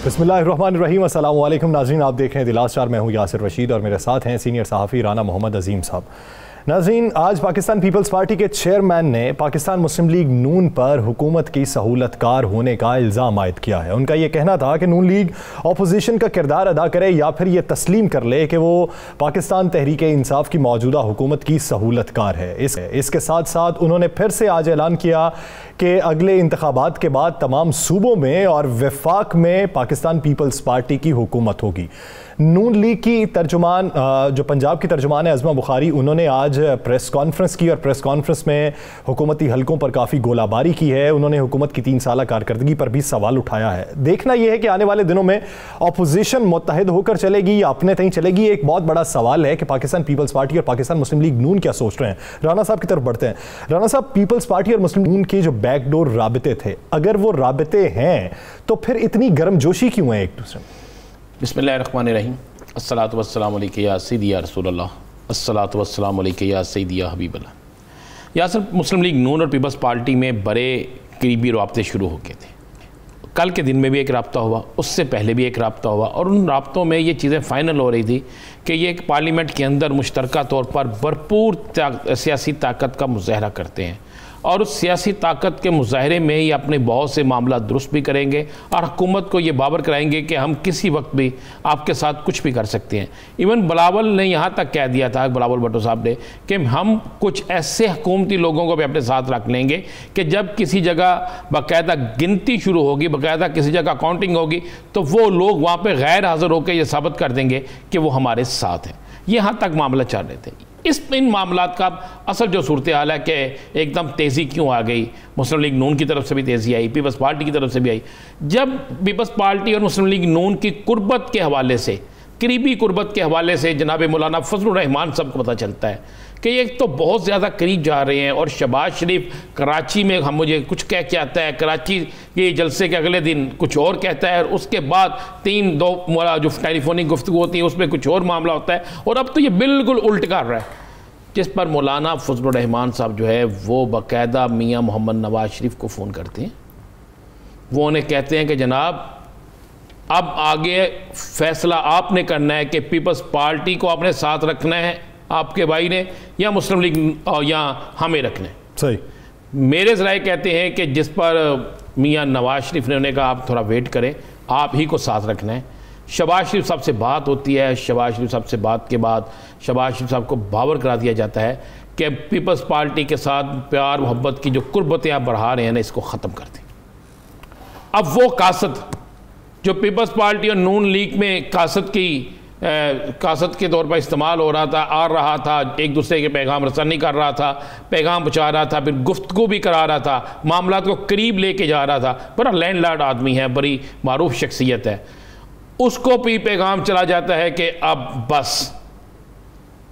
बिस्मिल्लाहिर्रहमानिर्रहीम। अस्सलाम वालेकुम नाज़रीन, आप देख रहे हैं दिलास चार। मैं हूँ यासिर रशीद और मेरे साथ हैं सीनियर सहाफ़ी राना मोहम्मद अजीम साहब। नाज़रीन, आज पाकिस्तान पीपल्स पार्टी के चेयरमैन ने पाकिस्तान मुस्लिम लीग नून पर हुकूमत की सहूलतकार होने का इल्ज़ाम आयद किया है। उनका ये कहना था कि नून लीग अपोजिशन का किरदार अदा करे या फिर ये तस्लीम कर ले कि वो पाकिस्तान तहरीक इंसाफ की मौजूदा हुकूमत की सहूलतकार है। इसके साथ साथ उन्होंने फिर से आज ऐलान किया कि अगले इंतखाबात के बाद तमाम सूबों में और वफाक में पाकिस्तान पीपल्स पार्टी की हुकूमत होगी। नून लीग की तर्जुमान जो पंजाब की तर्जुमान है अज़मा बुखारी, उन्होंने आज प्रेस कॉन्फ्रेंस की और प्रेस कॉन्फ्रेंस में हुकूमती हलकों पर काफ़ी गोलाबारी की है। उन्होंने हुकूमत की 3 साला कारकर्दगी पर भी सवाल उठाया है। देखना यह है कि आने वाले दिनों में अपोजिशन मुत्तहिद होकर चलेगी या अपने तहीं चलेगी। एक बहुत बड़ा सवाल है कि पाकिस्तान पीपल्स पार्टी और पाकिस्तान मुस्लिम लीग नून क्या सोच रहे हैं। राना साहब की तरफ बढ़ते हैं। राना साहब, पीपल्स पार्टी और मुस्लिम नून के जो बैकडोर राबिते थे, अगर वो राबिते हैं तो फिर इतनी गर्मजोशी क्यों है एक दूसरे में? बिस्मिल्लाहिर्रहमानिर्रहीम। अस्सलातु वस्सलामु अलैका या सय्यदी या रसूलल्लाह, अस्सलातु वस्सलामु अलैका या सय्यदी या हबीबल्लाह। यासर, मुस्लिम लीग नून और पीपल्स पार्टी में बड़े करीबी राब्ते शुरू हो गए थे। कल के दिन में भी एक राब्ता हुआ, उससे पहले भी एक राब्ता हुआ और उन राब्तों में ये चीज़ें फ़ाइनल हो रही थी कि ये एक पार्लियामेंट के अंदर मुश्तरका तौर पर भरपूर सियासी ताकत का मुजाहरा करते हैं और उस सियासी ताकत के मुजाहरे में ही अपने बहुत से मामला दुरुस्त भी करेंगे और हुकूमत को ये बावर कराएंगे कि हम किसी वक्त भी आपके साथ कुछ भी कर सकते हैं। इवन बिलावल ने यहाँ तक कह दिया था, बिलावल भुट्टो साहब ने, कि हम कुछ ऐसे हुकूमती लोगों को भी अपने साथ रख लेंगे कि जब किसी जगह बाकायदा गिनती शुरू होगी, बाकायदा किसी जगह काउंटिंग होगी, तो वो लोग वहाँ पर गैर हाज़िर होकर ये साबित कर देंगे कि वो हमारे साथ हैं। यहाँ तक मामला चल रहे थे। इन मामलात का असल जो सूरत हाल है कि एकदम तेज़ी क्यों आ गई, मुस्लिम लीग नून की तरफ से भी तेज़ी आई, पीपल्स पार्टी की तरफ से भी आई। जब पीपल्स पार्टी और मुस्लिम लीग नून की कुर्बत के हवाले से, करीबी कुर्बत के हवाले से जनाब मौलाना फजलुर रहमान साहब को पता चलता है कि ये तो बहुत ज़्यादा करीब जा रहे हैं और शहबाज शरीफ कराची में हम मुझे कुछ कह के आता है, कराची के जलसे के अगले दिन कुछ और कहता है और उसके बाद 3-2 जो टेलीफोनिक गुफ्तगू होती है उसमें कुछ और मामला होता है और अब तो ये बिल्कुल उल्ट कर रहा है, जिस पर मौलाना फजलुर रहमान साहब जो है वो बाकायदा मियाँ मोहम्मद नवाज शरीफ को फ़ोन करते हैं। वो उन्हें कहते हैं कि जनाब अब आगे फैसला आपने करना है कि पीपल्स पार्टी को अपने साथ रखना है आपके भाई ने या मुस्लिम लीग या हमें रखना है। सही। मेरे ज़राए कहते हैं कि जिस पर मियाँ नवाज शरीफ ने उन्हें कहा आप थोड़ा वेट करें, आप ही को साथ रखना है। शहबाज शरीफ साहब से बात होती है, शहबाज शरीफ साहब से बात के बाद शहबाज शरीफ साहब को बावर करा दिया जाता है कि पीपल्स पार्टी के साथ प्यार मोहब्बत की जो कुर्बतें आप बढ़ा रहे हैं ना, इसको ख़त्म कर दें। अब वो कासद जो पीपल्स पार्टी और नून लीग में कासद के तौर पर इस्तेमाल हो रहा था, आ रहा था, एक दूसरे के पैगाम रसानी कर रहा था, पैगाम पहुँचा रहा था, फिर गुफ्तगू भी करा रहा था, मामलात को करीब लेके जा रहा था, बड़ा लैंडलॉर्ड आदमी है, बड़ी मारूफ शख्सियत है, उसको भी पैगाम चला जाता है कि अब बस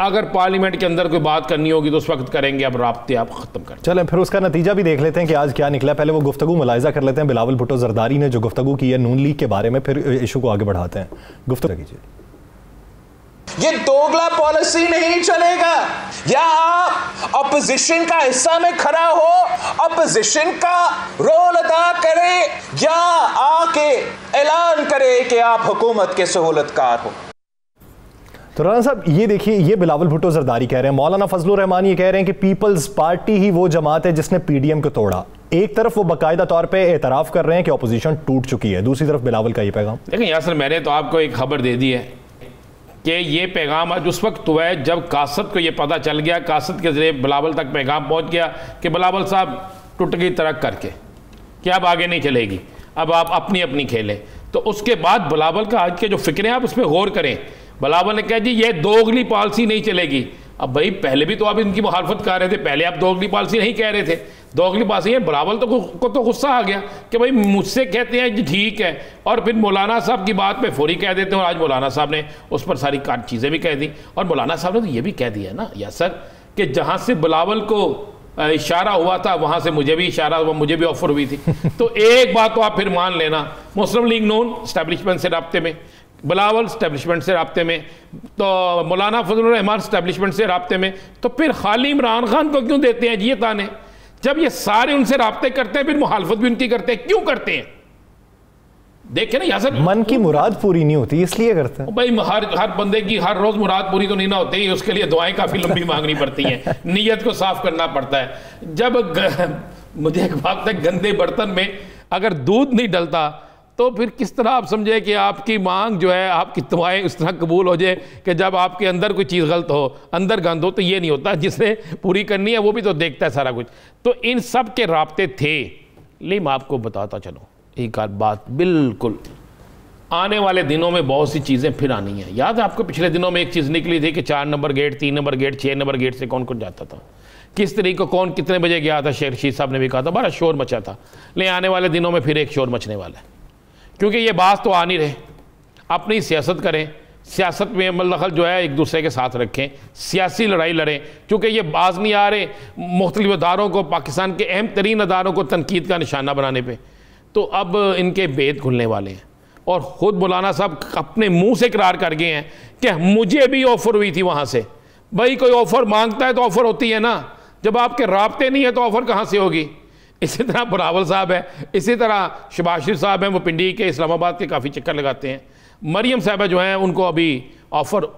अगर पार्लियामेंट के अंदर कोई बात करनी होगी तो उस वक्त करेंगे, अब राब्ते आप ख़त्म कर। चलें फिर उसका नतीजा भी देख लेते हैं कि आज क्या निकला। पहले वो गुफ्तगू मुलाहिजा कर लेते हैं बिलावल भुट्टो जरदारी ने जो गुफ्तगू की है नून लीग के बारे में, फिर इशू को आगे बढ़ाते हैं। गुफ्तगू कीजिए। ये दोगला पॉलिसी नहीं चलेगा। या आप अपोजिशन का हिस्सा में खड़ा हो, अपोजिशन का रोल अदा करे, या आके ऐलान करे कि आप हुकूमत के सहूलतकार हो। तो राना साहब ये देखिए, ये बिलावल भुट्टो जरदारी कह रहे हैं, मौलाना फजलुर रहमान ये कह रहे हैं कि पीपल्स पार्टी ही वो जमात है जिसने पीडीएम को तोड़ा। एक तरफ वो बाकायदा तौर पे एतराफ़ कर रहे हैं कि अपोजिशन टूट चुकी है, दूसरी तरफ बिलावल का ये पैगाम। देखिए यासर, मैंने तो आपको एक खबर दे दी है कि ये पैगाम आज उस वक्त हुआ है जब कासद को ये पता चल गया, कासद के जरिए बिलावल तक पैगाम पहुंच गया कि बिलावल साहब टूट गई तरक करके कि अब आगे नहीं चलेगी, अब आप अपनी अपनी खेलें। तो उसके बाद बिलावल का आज के जो फिक्र हैं आप उस पर गौर करें। बिलावल ने कहा जी ये दोगली पॉलिसी नहीं चलेगी। अब भाई पहले भी तो आप इनकी मुखालफत कर रहे थे, पहले आप दोगली पॉलिसी नहीं कह रहे थे, दोगली पॉलिसी है। बिलावल को तो गुस्सा आ गया कि भाई मुझसे कहते हैं जी ठीक है, और फिर मौलाना साहब की बात पे फौरी कह देते हैं। और आज मौलाना साहब ने उस पर सारी चीज़ें भी कह दी और मौलाना साहब ने तो ये भी कह दिया ना यासर कि जहाँ से बिलावल को इशारा हुआ था वहाँ से मुझे भी इशारा हुआ, मुझे भी ऑफर हुई थी। तो एक बात तो आप फिर मान लेना, मुस्लिम लीग नून स्टैब्लिशमेंट से राब्ते में, बिलावल स्टैब्लिशमेंट से राब्ते में, तो मौलाना फजलुर रहमान स्टैब्लिशमेंट से राब्ते में, तो फिर खाली इमरान खान को क्यों देते हैं जी ये ताने? जब ये सारे उनसे राब्ते करते हैं फिर मुखालफत भी उनकी करते हैं, क्यों करते हैं? देखे ना यासर, मन की मुराद पूरी नहीं होती इसलिए करते हैं भाई। हर बंदे की हर रोज मुराद पूरी तो नहीं ना होती, उसके लिए दुआएं काफी लंबी मांगनी पड़ती हैं, नीयत को साफ करना पड़ता है। जब मुझे एक बात है, गंदे बर्तन में अगर दूध नहीं डलता तो फिर किस तरह आप समझे कि आपकी मांग जो है, आपकी दुआएं उस तरह कबूल हो जाए कि जब आपके अंदर कोई चीज़ गलत हो, अंदर गंद हो, तो ये नहीं होता। जिसने पूरी करनी है वो भी तो देखता है सारा कुछ। तो इन सब के राब्ते थे। लेकिन मैं आपको बताता चलो एक बात, बिल्कुल आने वाले दिनों में बहुत सी चीज़ें फिर आनी है। याद है आपको पिछले दिनों में एक चीज़ निकली थी कि 4 number gate, 3 number gate, 6 number gate से कौन कौन जाता था, किस तरीके को कौन कितने बजे गया था। शेख रशीद साहब ने भी कहा था, बड़ा शोर मचा था। लेकिन आने वाले दिनों में फिर एक शोर मचने वाला है, क्योंकि ये बात तो आ नहीं रहे। अपनी सियासत करें, सियासत में अमल जो है एक दूसरे के साथ रखें, सियासी लड़ाई लड़ें, क्योंकि ये बाज नहीं आ रहे मुख्तलिफ अदारों को, पाकिस्तान के अहम तरीन अदारों को तनकीद का निशाना बनाने पे। तो अब इनके भेद खुलने वाले हैं। और ख़ुद मौलाना साहब अपने मुंह से इकरार कर गए हैं कि मुझे भी ऑफ़र हुई थी वहाँ से। भाई कोई ऑफ़र मांगता है तो ऑफ़र होती है ना, जब आपके राब्ते नहीं है तो ऑफ़र कहाँ से होगी। इसी तरह बुरावल साहब है, इसी तरह शहबाज शरीफ साहब हैं, वो पिंडी के इस्लामाबाद के काफ़ी चक्कर लगाते हैं। मरियम साहबा जो हैं उनको अभी ऑफ़र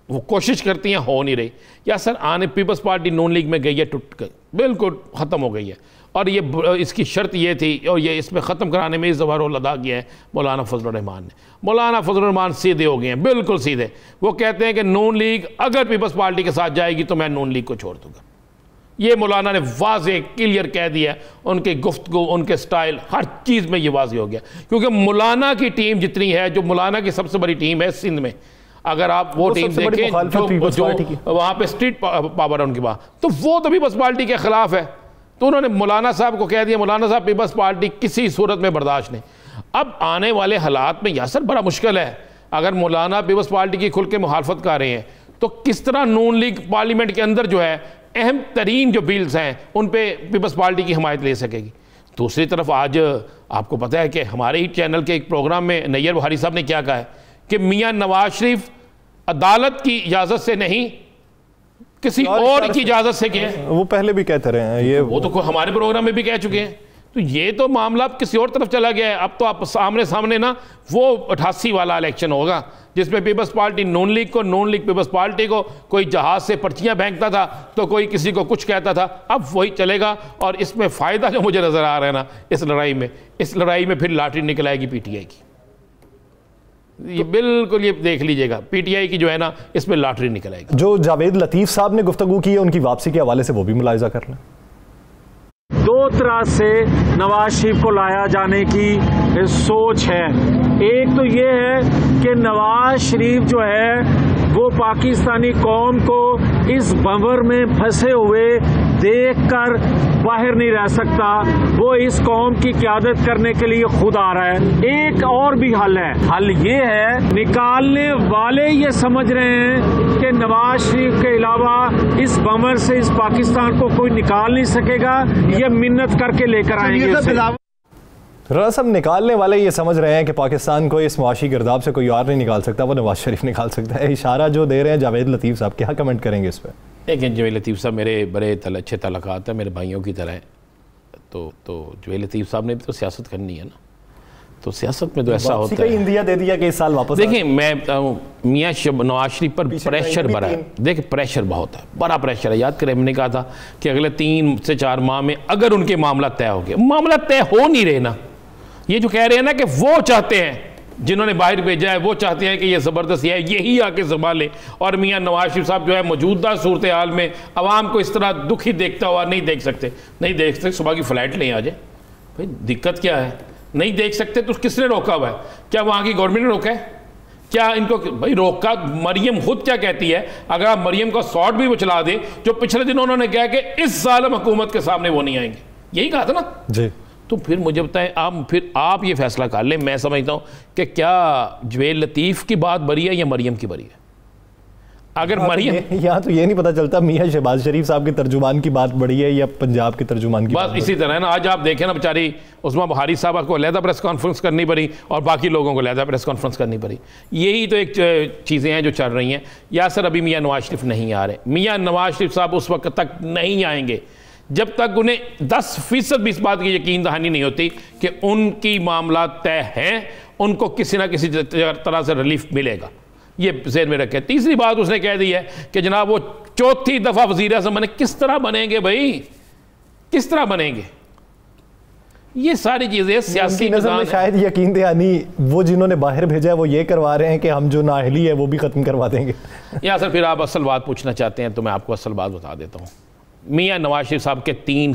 वो कोशिश करती हैं, हो नहीं रही। या सर आने पीपल्स पार्टी नून लीग में गई है, टूट गई, बिल्कुल ख़त्म हो गई है। और ये इसकी शर्त ये थी, और ये इसमें ख़त्म कराने में इस दफ़ा रोल अदा किया है मौलाना फजल रहमान ने। मौलाना फजल रहमान सीधे हो गए हैं, बिल्कुल सीधे। वो कहते हैं कि नून लीग अगर पीपल्स पार्टी के साथ जाएगी तो मैं नून लीग को छोड़ दूँगा। ये मौलाना ने वाज़े क्लियर कह दिया। उनके गुफ्तगू, उनके स्टाइल, हर चीज़ में ये वाज़े हो गया। क्योंकि मौलाना की टीम जितनी है, जो मौलाना की सबसे बड़ी टीम है सिंध में, अगर आप वो टीम देखें जो वहाँ पे स्ट्रीट पावर है उनके पास, तो वो तो पीपल्स पार्टी के ख़िलाफ़ है। तो उन्होंने मौलाना साहब को कह दिया, मौलाना साहब पीपल्स पार्टी किसी सूरत में बर्दाश्त नहीं। अब आने वाले हालात में यासर बड़ा मुश्किल है। अगर मौलाना पीपल्स पार्टी की खुल के मुखालफत कर रहे हैं तो किस तरह नून लीग पार्लियामेंट के अंदर जो है अहम तरीन जो बिल्स हैं उन पे पीपल्स पार्टी की हमायत ले सकेगी। दूसरी तरफ आज आपको पता है कि हमारे ही चैनल के एक प्रोग्राम में नैयर बुखारी साहब ने क्या कहा है कि मियाँ नवाज शरीफ अदालत की इजाज़त से नहीं, किसी और की इजाज़त से किया। वो पहले भी कहते रहे हैं, ये वो तो हमारे प्रोग्राम में भी कह चुके हैं। तो ये तो मामला किसी और तरफ चला गया है। अब तो आप सामने ना वो 88 वाला इलेक्शन होगा जिसमें पीपल्स पार्टी नून लीग को, नून लीग पीपल्स पार्टी को, कोई जहाज से पर्चियां फेंकता था तो कोई किसी को कुछ कहता था। अब वही चलेगा। और इसमें फ़ायदा जो मुझे नज़र आ रहा है ना इस लड़ाई में फिर लॉटरी निकल आएगी पीटीआई की। ये बिल्कुल ये देख लीजिएगा, पीटीआई की जो है ना इसमें लॉटरी निकल आएगी। जो जावेद लतीफ़ साहब ने गुफ्तगू की है उनकी वापसी के हवाले से वो भी मुलाहिजा कर लें। दो तरह से नवाज शरीफ को लाया जाने की सोच है। एक तो ये है कि नवाज शरीफ जो है वो पाकिस्तानी कौम को इस भंवर में फंसे हुए देखकर बाहर नहीं रह सकता, वो इस कौम की क़यादत करने के लिए खुद आ रहा है। एक और भी हल है, हल ये है, निकालने वाले ये समझ रहे हैं कि नवाज शरीफ के अलावा इस भंवर से इस पाकिस्तान को कोई निकाल नहीं सकेगा, ये मिन्नत करके लेकर आएंगे। राना साहब, निकालने वाले ये समझ रहे हैं कि पाकिस्तान को इस मुआशी गिरदाब से कोई और नहीं निकाल सकता, वो नवाज शरीफ निकाल सकता है। इशारा जो दे रहे हैं जावेद लतीफ़ साहब, क्या कमेंट करेंगे इस पर? देखिए जावेद लतीफ़ साहब मेरे बड़े अच्छे तल्लुकात हैं, मेरे भाइयों की तरह हैं। तो जावेद लतीफ़ साहब ने भी तो सियासत करनी है ना, तो सियासत में तो ऐसा होता है। इंडिया दे दिया कि इस साल वापस। देखिए मैं मियाँ नवाज शरीफ पर प्रेशर बढ़ा है। देखिए प्रेशर बहुत है, बड़ा प्रेशर है। याद करें हमने कहा था कि अगले 3 से 4 माह में अगर उनके मामला तय हो गए, मामला तय हो नहीं रहे ना। ये जो कह रहे हैं ना कि वो चाहते हैं, जिन्होंने बाहर भेजा है वो चाहते हैं कि ये ज़बरदस्त है, यही आके संभाले। और मियाँ नवाज शरीफ साहब जो है मौजूदा सूरत हाल में आवाम को इस तरह दुखी देखता हुआ नहीं देख सकते। सुबह की फ़्लाइट लें आ जाए, भाई दिक्कत क्या है? नहीं देख सकते तो किसने रोका हुआ है? क्या वहाँ की गवर्नमेंट ने रोका है? क्या इनको भाई रोका? मरियम खुद क्या कहती है, अगर आप मरियम का शॉट भी वो चला दे, जो पिछले दिन उन्होंने कहा कि इस साल हुकूमत के सामने वो नहीं आएंगे, यही कहा था ना जी। तो फिर मुझे बताएं आप ये फैसला कर लें। मैं समझता हूँ कि क्या जावेद लतीफ़ की बात बरी है या मरियम की बरी है? अगर मरियम, यहाँ तो ये नहीं पता चलता मियाँ शहबाज शरीफ साहब के तर्जुमान की बात बड़ी है या पंजाब के तर्जुमान की। बस इसी तरह है ना। आज आप देखें ना, बेचारी उस्मा बुखारी साहब को अलहदा प्रेस कॉन्फ्रेंस करनी पड़ी और बाकी लोगों को अलहदा प्रेस कॉन्फ्रेंस करनी पड़ी। यही तो एक चीज़ें हैं जो चल रही हैं। या सर अभी मियाँ नवाज शरीफ नहीं आ रहे, मियाँ नवाज शरीफ साहब उस वक्त तक नहीं आएंगे जब तक उन्हें 10% भी इस बात की यकीन दहानी नहीं होती कि उनकी मामला तय हैं, उनको किसी ना किसी तरह से रिलीफ मिलेगा। ये ज़हन में रखें। तीसरी बात उसने कह दी है कि जनाब वो चौथी दफ़ा वज़ीर-ए-आज़म बने। किस तरह बनेंगे भाई, किस तरह बनेंगे? ये सारी चीज़ें सियासी नज़र में शायद यकीन दहानी वो जिन्होंने बाहर भेजा है वो ये करवा रहे हैं कि हम जो नाअहली है वो भी ख़त्म करवा देंगे। या सर फिर आप असल बात पूछना चाहते हैं तो मैं आपको असल बात बता देता हूँ। मियाँ नवाज शरीफ साहब के तीन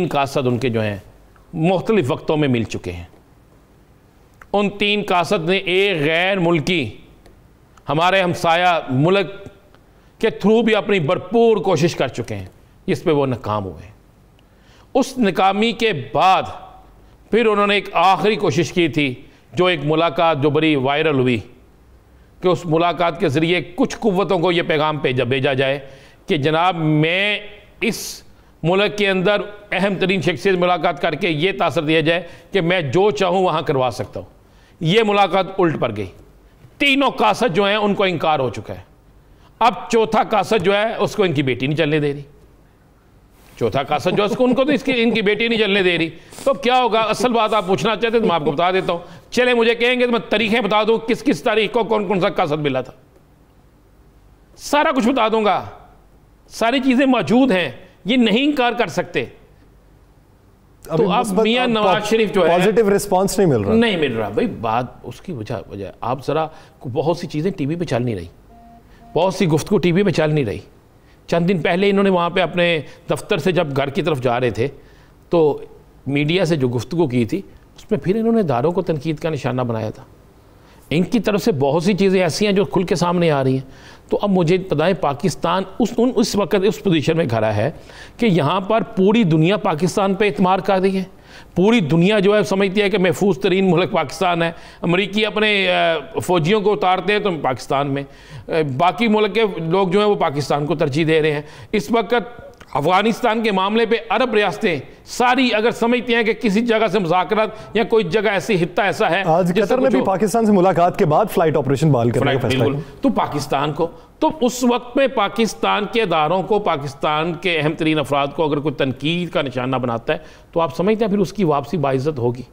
कासद उनके जो हैं मुख्तलिफ वक्तों में मिल चुके हैं। उन तीन कासद ने एक गैर मुल्की हमारे हमसाया मुल्क के थ्रू भी अपनी भरपूर कोशिश कर चुके हैं, जिस पे वो नाकाम हुए। उस नाकामी के बाद फिर उन्होंने एक आखिरी कोशिश की थी, जो एक मुलाकात जो बड़ी वायरल हुई, कि उस मुलाकात के ज़रिए कुछ कुव्वतों को ये पैगाम भेजा जाए कि जनाब मैं इस मुल्क के अंदर अहम तरीन शख्सियत मुलाकात करके ये तासर दिया जाए कि मैं जो चाहूँ वहाँ करवा सकता हूँ। ये मुलाकात उल्ट पर गई। तीनों कासद जो हैं उनको इनकार हो चुका है। अब चौथा कासद जो है उसको इनकी बेटी नहीं चलने दे रही। चौथा कासद जो है उसको उनको तो इनकी बेटी नहीं चलने दे रही। तो क्या होगा? असल बात आप पूछना चाहते तो मैं आपको बता देता हूँ। चले मुझे कहेंगे तो मैं तारीखें बता दूँ, किस किस तारीख को कौन कौन सा कासद मिला था, सारा कुछ बता दूंगा। सारी चीज़ें मौजूद हैं, ये नहीं इनकार कर सकते। तो अब मियां नवाज शरीफ जो है पॉजिटिव रिस्पांस नहीं मिल रहा भाई। बात उसकी वजह आप ज़रा, बहुत सी चीज़ें टीवी पे चल नहीं रही, बहुत सी गुफ्तगू टीवी पे चल नहीं रही। चंद दिन पहले इन्होंने वहाँ पे अपने दफ्तर से जब घर की तरफ जा रहे थे तो मीडिया से जो गुफ्तगू की थी उसमें फिर इन्होंने दारों को तनकीद का निशाना बनाया था। इनकी तरफ से बहुत सी चीज़ें ऐसी हैं जो खुल के सामने आ रही हैं। तो अब मुझे बताएं, पाकिस्तान उस वक्त उस पोजीशन में खड़ा है कि यहाँ पर पूरी दुनिया पाकिस्तान पे इत्माद कर रही है। पूरी दुनिया जो है समझती है कि महफूज तरीन मुल्क पाकिस्तान है। अमरीकी अपने फ़ौजियों को उतारते हैं तो पाकिस्तान में, बाकी मुल्क के लोग जो हैं वो पाकिस्तान को तरजीह दे रहे हैं। इस वक्त अफ़गानिस्तान के मामले पे अरब रियासतें सारी अगर समझती हैं कि किसी जगह से मुज़ाकरात या कोई जगह ऐसी हिस्सा ऐसा है, आज कतर ने भी पाकिस्तान से मुलाकात के बाद फ्लाइट ऑपरेशन बहाल करने का फैसला किया। तो पाकिस्तान को, तो उस वक्त में पाकिस्तान के अदारों को, पाकिस्तान के अहम तरीन अफराद को अगर कोई तनकीद का निशाना बनाता है तो आप समझते हैं फिर उसकी वापसी बाइज्जत होगी?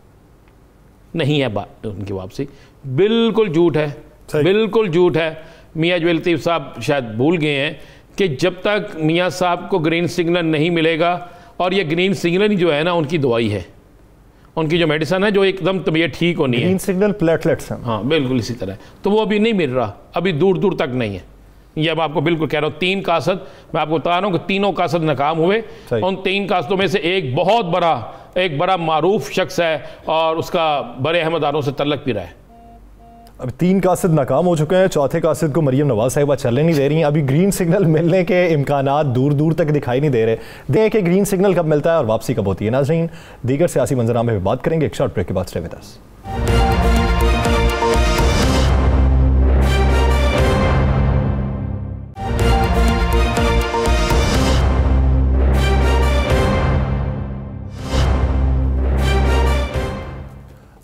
नहीं है उनकी वापसी। बिल्कुल झूठ है, बिल्कुल झूठ है। मियाँ जो लतीफ़ साहब शायद भूल गए हैं कि जब तक मियाँ साहब को ग्रीन सिग्नल नहीं मिलेगा, और ये ग्रीन सिग्नल ही जो है ना उनकी दवाई है, उनकी जो मेडिसिन है जो एकदम तबीयत ठीक होनी है, ग्रीन सिग्नल प्लेटलेट्स हैं। हाँ बिल्कुल इसी तरह। तो वो अभी नहीं मिल रहा, अभी दूर दूर तक नहीं है। ये अब आपको बिल्कुल कह रहा हूँ। तीन कासद, मैं आपको बता रहा हूँ कि तीनों कासद नाकाम हुए। उन तीन कासदों में से एक बहुत बड़ा मारूफ शख्स है और उसका बड़े अहम अदारों से तल्लक भी रहा है। अब तीन कासिद नाकाम हो चुके हैं, चौथे कासिद को मरियम नवाज साहिबा चलने नहीं दे रही हैं। अभी ग्रीन सिग्नल मिलने के इम्कानात दूर दूर तक दिखाई नहीं दे रहे। देखें कि ग्रीन सिग्नल कब मिलता है और वापसी कब होती है। नाज़रीन, दीगर सियासी मंजरनामे में बात करेंगे एक शॉर्ट ब्रेक के बाद। Stay with us.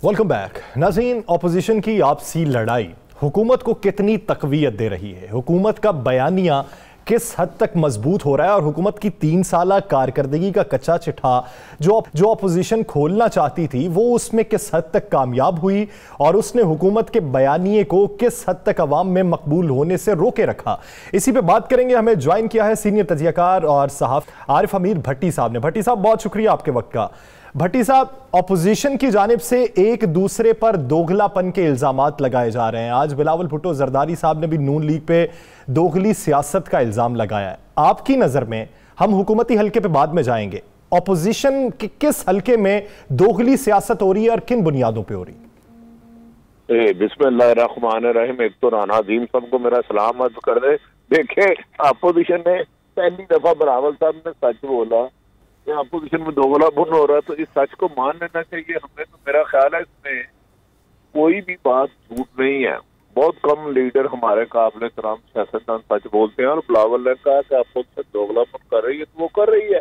Welcome back. नाज़रीन, अपोजिशन की आपसी लड़ाई हुकूमत को कितनी तकवीयत दे रही है, हुकूमत का बयानिया किस हद तक मजबूत हो रहा है, और हुकूमत की 3 साला कारकर्दगी का कच्चा चिट्ठा जो अपोजिशन खोलना चाहती थी वो उसमें किस हद तक कामयाब हुई और उसने हुकूमत के बयानिए को किस हद तक अवाम में मकबूल होने से रोके रखा। इसी पे बात करेंगे। हमें ज्वाइन किया है सीनियर तजियाकार और सहाफ़ी आरिफ अमीर भट्टी साहब ने। भट्टी साहब, बहुत शुक्रिया आपके वक्त का। भट्टी साहब, अपोजिशन की जानिब से एक दूसरे पर दोगलापन के इल्जामात लगाए जा रहे हैं। आज बिलावल भुट्टो जरदारी साहब ने भी नून लीग पे दोगली सियासत का इल्जाम लगाया है। आपकी नजर में, हम हुकूमती हल्के पे बाद में जाएंगे, अपोजिशन के किस हल्के में दोगली सियासत हो रही है और किन बुनियादों पे हो रही है? बिस्मिल्लाहिर्रहमानिर्रहीम। एक तो राना अजीम साहब को मेरा सलाम अर्ज कर दे। देखे, अपोजिशन ने पहली दफा बिलावल साहब ने सच बोला, अपोजिशन में दोगलापन हो रहा है, तो इस सच को मान लेना चाहिए हमें। तो मेरा ख्याल है इसमें कोई भी बात झूठ नहीं है। बहुत कम लीडर हमारे काबिल तमाम सियासतदान सच बोलते हैं, और बिलावल ने कहा कि अपोजिशन दोगलापन कर रही है तो वो कर रही है।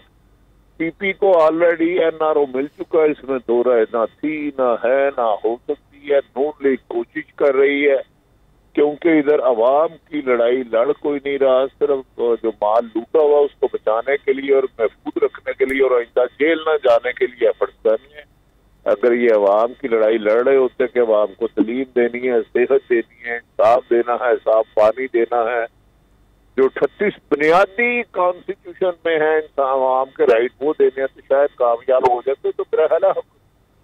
पीपी को ऑलरेडी एनआरओ मिल चुका है, इसमें दो राय ना थी, ना है, ना हो सकती है। नून लीग कोशिश कर रही है क्योंकि इधर अवाम की लड़ाई लड़ कोई नहीं रहा, सिर्फ जो माल लूटा हुआ उसको बचाने के लिए और महफूज रखने के लिए और आइंदा जेल ना जाने के लिए एफर्ट्स करनी है। अगर ये अवाम की लड़ाई लड़ रहे होते कि अवाम को तलीम देनी है, सेहत देनी है, साफ देना है, साफ पानी देना है, जो 38 बुनियादी कॉन्स्टिट्यूशन में है इंसान अवाम के राइट वो देने हैं, तो शायद कामयाब हो जाते। तो मेरा ख्याल है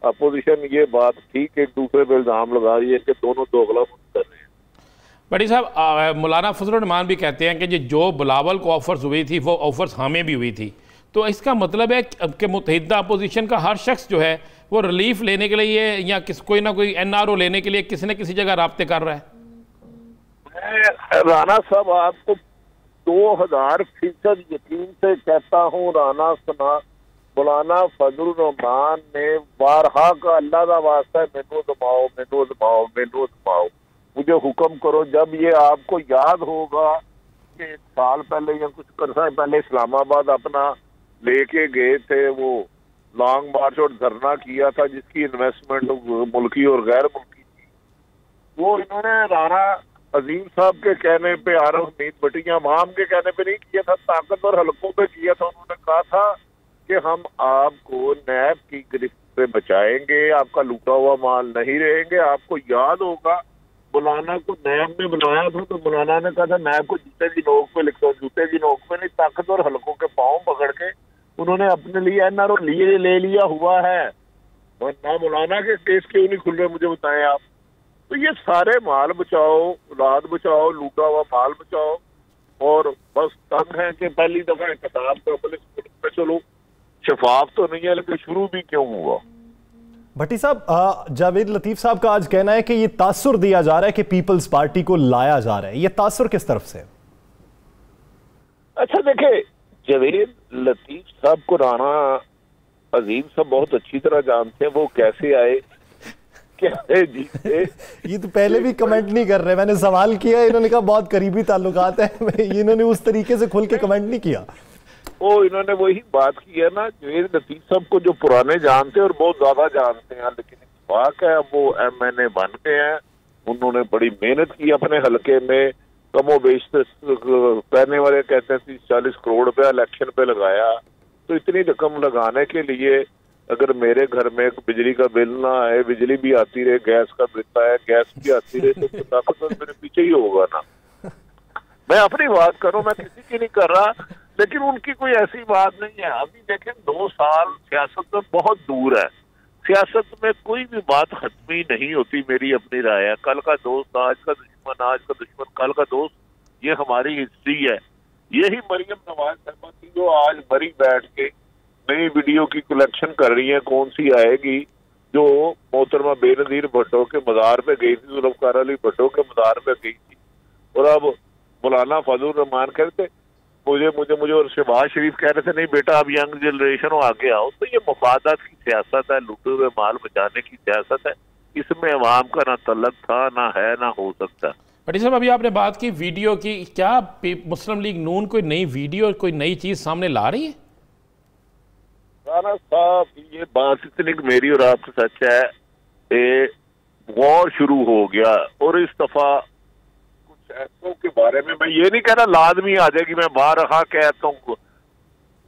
अपोजिशन ये बात ठीक एक दूसरे पर इल्जाम लगा रही है कि दोनों दोगलापन कर रहे हैं। बड़ी साहब, मौलाना फजलुर रहमान भी कहते हैं कि जो बिलावल को ऑफर्स हुई थी वो ऑफर्स हमें भी हुई थी, तो इसका मतलब है कि मुत्तहिदा अपोजिशन का हर शख्स जो है वो रिलीफ लेने के लिए या कोई ना कोई NRO लेने के लिए किसी न किसी जगह राब्ते कर रहा है। मैं राना साहब आपको 2000% यकीन से कहता हूँ, राना सुना मौलाना फजलुर रहमान ने बारहा का अल्लाह का वास्ता है मैनू दबाओ मैनू दबाओ मैनू दबाओ, मुझे हुक्म करो। जब ये आपको याद होगा कि 1 साल पहले या कुछ अर्सा पहले इस्लामाबाद अपना लेके गए थे, वो लॉन्ग मार्च और धरना किया था जिसकी इन्वेस्टमेंट मुल्की और गैर मुल्की थी, वो इन्होंने राना अजीम साहब के कहने पे, आरफ मीत भटिया माम के कहने पे नहीं किया था, ताकतवर हलकों पे किया था। उन्होंने कहा था कि हम आपको नैब की गिरफ्त से बचाएंगे, आपका लूटा हुआ माल नहीं रहेंगे। आपको याद होगा मौलाना को नैब में बुलाया था तो मौलाना ने कहा था नैब को जूते की नोक पे लिखता हूँ, जूते की नोक पे नहीं, ताकतवर हलकों के पाँव पकड़ के उन्होंने अपने लिए NRO ले लिया हुआ है। और ना मौलाना के केस क्यों नहीं खुल रहे मुझे बताएं आप। तो ये सारे माल बचाओ, औलाद बचाओ, लूटा हुआ माल बचाओ, और बस तंग है कि पहली दफा किताब का पे चलो शफाफ तो नहीं है लेकिन शुरू भी क्यों हुआ। भट्टी साहब, जावेद लतीफ साहब का आज कहना है कि ये तासुर दिया जा रहा है कि पीपल्स पार्टी को लाया जा रहा है, ये तासुर किस तरफ से? अच्छा देखे, जावेद लतीफ साहब को राना अजीम साहब बहुत अच्छी तरह जानते हैं, वो कैसे आए क्या जीते। ये तो पहले भी कमेंट नहीं कर रहे, मैंने सवाल किया, इन्होंने कहा बहुत करीबी ताल्लुकात है, इन्होंने उस तरीके से खुल के कमेंट नहीं किया। वो इन्होंने वही बात की है ना, जावेद लतीफ साहब को जो पुराने जानते हैं और बहुत ज्यादा जानते हैं, लेकिन इत्तेफाक है अब वो MNA बन गए हैं। उन्होंने बड़ी मेहनत की अपने हलके में, कमो बेश कहने वाले कहते हैं 30-40 करोड़ रुपया इलेक्शन पे लगाया। तो इतनी रकम लगाने के लिए अगर मेरे घर में बिजली का बिल ना आए, बिजली भी आती रहे, गैस का बिल आए, गैस भी आती रहे, तो ताकत मेरे पीछे ही होगा ना। मैं अपनी बात करूं, मैं किसी की नहीं कर रहा, लेकिन उनकी कोई ऐसी बात नहीं है। अभी देखें 2 साल सियासत में बहुत दूर है, सियासत में कोई भी बात हतमी नहीं होती, मेरी अपनी राय है। कल का दोस्त आज का दुश्मन, आज का दुश्मन कल का दोस्त, ये हमारी हिस्ट्री है। यही मरियम नवाज साहबा थी जो आज मरी बैठ के नई वीडियो की कलेक्शन कर रही है, कौन सी आएगी, जो मोहतरमा बेनजीर भट्टो के मज़ार पे गई थी, जुल्फ़कार अली भट्टो के मज़ार पे गई थी, और अब मौलाना फजलुर रहमान कहते मुझे और शहबाज शरीफ कह रहे थे नहीं बेटा अब यंग जनरेशन हो आगे आओ। तो ये मफादात की सियासत है, लूटे हुए माल बचाने की सियासत है, इसमें अवाम का ना तल्लक था, ना है, ना हो सकता। भट्टी साहब, अभी आपने बात की वीडियो की, क्या मुस्लिम लीग नून कोई नई वीडियो, कोई नई चीज सामने ला रही है? राना साहब, ये बात इतनी मेरी और आपकी सच है, ये वॉर शुरू हो गया, और इस दफा कुछ ऐसों के बारे में मैं ये नहीं कह रहा लाजमी आ जाएगी, मैं बारहा कहता हूँ,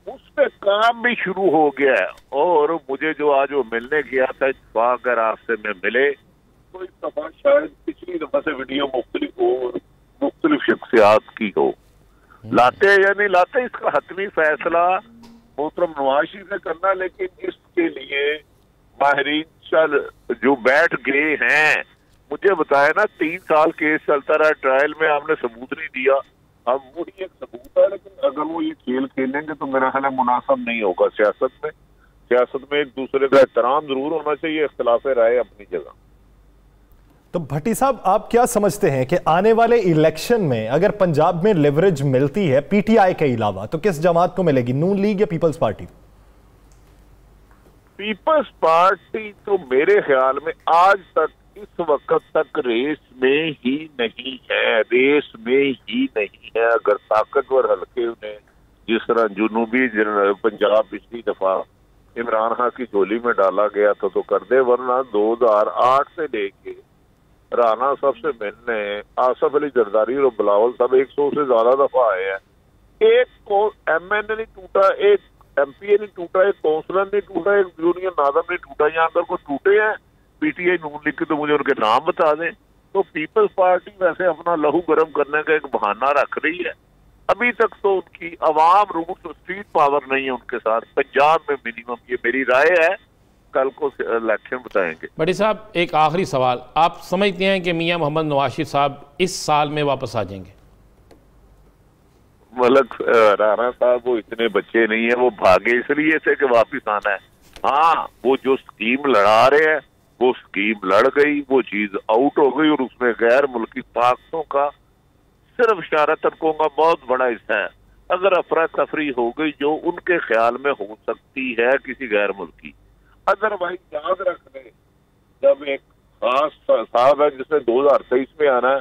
उस पे काम भी शुरू हो गया है। और मुझे जो आज वो मिलने गया था, अगर आपसे में मिले तो इस दफा शायद पिछली दफा से वीडियो मुख्तलिफ हो, मुख्तलिफ शख्सियात की हो, लाते या नहीं लाते इसका हतमी फैसला मोहतरम नवाज शरीफ ने करना। लेकिन इसके लिए माहिरीन चल जो बैठ गए हैं, मुझे बताया ना 3 साल केस चलता रहा, ट्रायल में आपने सबूत नहीं दिया, अब वही एक सबूत है। लेकिन अगर वो ये खेल खेलेंगे तो मेरा ख्याल है मुनासिब नहीं होगा सियासत में। सियासत में एक दूसरे का एहतराम जरूर होना चाहिए, इख्तिलाफ राय अपनी जगह। तो भट्टी साहब, आप क्या समझते हैं कि आने वाले इलेक्शन में अगर पंजाब में लेवरेज मिलती है PTI के अलावा, तो किस जमात को मिलेगी, नून लीग या पीपल्स पार्टी? पीपल्स पार्टी तो मेरे ख्याल में आज तक इस वक्त तक रेस में ही नहीं है, रेस में ही नहीं है। अगर ताकतवर हल्के ने जिस तरह जुनूबी पंजाब पिछली दफा इमरान खान की झोली में डाला गया था तो कर दे, वरना 2008 से लेके राना साहब से मिलने आसफ अली जरदारी और बिलावल साहब 100 से ज्यादा दफा आए हैं। एक को MNA नहीं टूटा, एक MPA नहीं टूटा, एक काउंसलर नहीं टूटा, एक यूनियन नादम नहीं टूटा। यहाँ अगर कोई टूटे हैं PTI नून लीग के तो मुझे उनके नाम बता दें। तो पीपल्स पार्टी वैसे अपना लहू गर्म करने का एक बहाना रख रही है। अभी तक तो उनकी अवाम रूट स्ट्रीट पावर नहीं है उनके साथ, पंजाब में मिनिमम। ये मेरी राय है, कल को इलेक्शन बताएंगे। भट्टी साहब, एक आखिरी सवाल, आप समझते हैं कि मियां मोहम्मद नवाज शरीफ साहब इस साल में वापस आ जाएंगे? मलक राणा साहब वो इतने बच्चे नहीं है, वो भागे इसलिए थे कि वापिस आना है। हाँ, वो जो स्कीम लड़ा रहे हैं वो स्कीम लड़ गई, वो चीज आउट हो गई और उसमें गैर मुल्की ताकतों का सिर्फ शरारतन कहूंगा बहुत बड़ा हिस्सा है। अगर अफरा तफरी हो गई जो उनके ख्याल में हो सकती है किसी गैर मुल्की, अदरवाइज याद रख लें जब एक खास साहब है जिसने 2023 में आना है,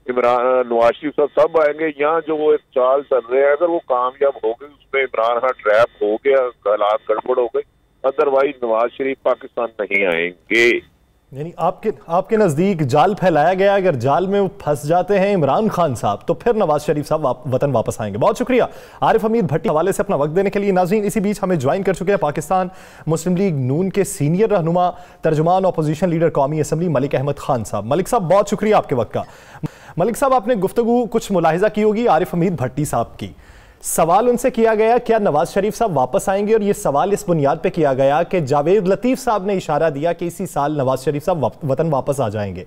इमरान नवाज शरीफ साहब सब आएंगे। यहाँ जो वो एक चाल चल रहे हैं अगर वो कामयाब हो गई उसमें इमरान खान ट्रैप हो गया, हालात गड़बड़ हो गई, अदरवाइज नवाज शरीफ पाकिस्तान नहीं आएंगे। यानी आपके नज़दीक जाल फैलाया गया, अगर जाल में फंस जाते हैं इमरान खान साहब तो फिर नवाज शरीफ साहब वतन वापस आएंगे। बहुत शुक्रिया आरिफ हमीद भट्टी हवाले से अपना वक्त देने के लिए। नाज़रीन, इसी बीच हमें ज्वाइन कर चुके हैं पाकिस्तान मुस्लिम लीग नून के सीनियर रहनुमा, तर्जुमान अपोजिशन लीडर कौमी असम्बली मलिक अहमद खान साहब। मलिक साहब, बहुत शुक्रिया आपके वक्त का। मलिक साहब, आपने गुफ्तगू कुछ मुलाहिजा की होगी आरिफ हमीद भट्टी साहब की। सवाल उनसे किया गया क्या नवाज शरीफ साहब वापस आएंगे, और यह सवाल इस बुनियाद पे किया गया कि जावेद लतीफ साहब ने इशारा दिया कि इसी साल नवाज शरीफ साहब वतन वापस आ जाएंगे।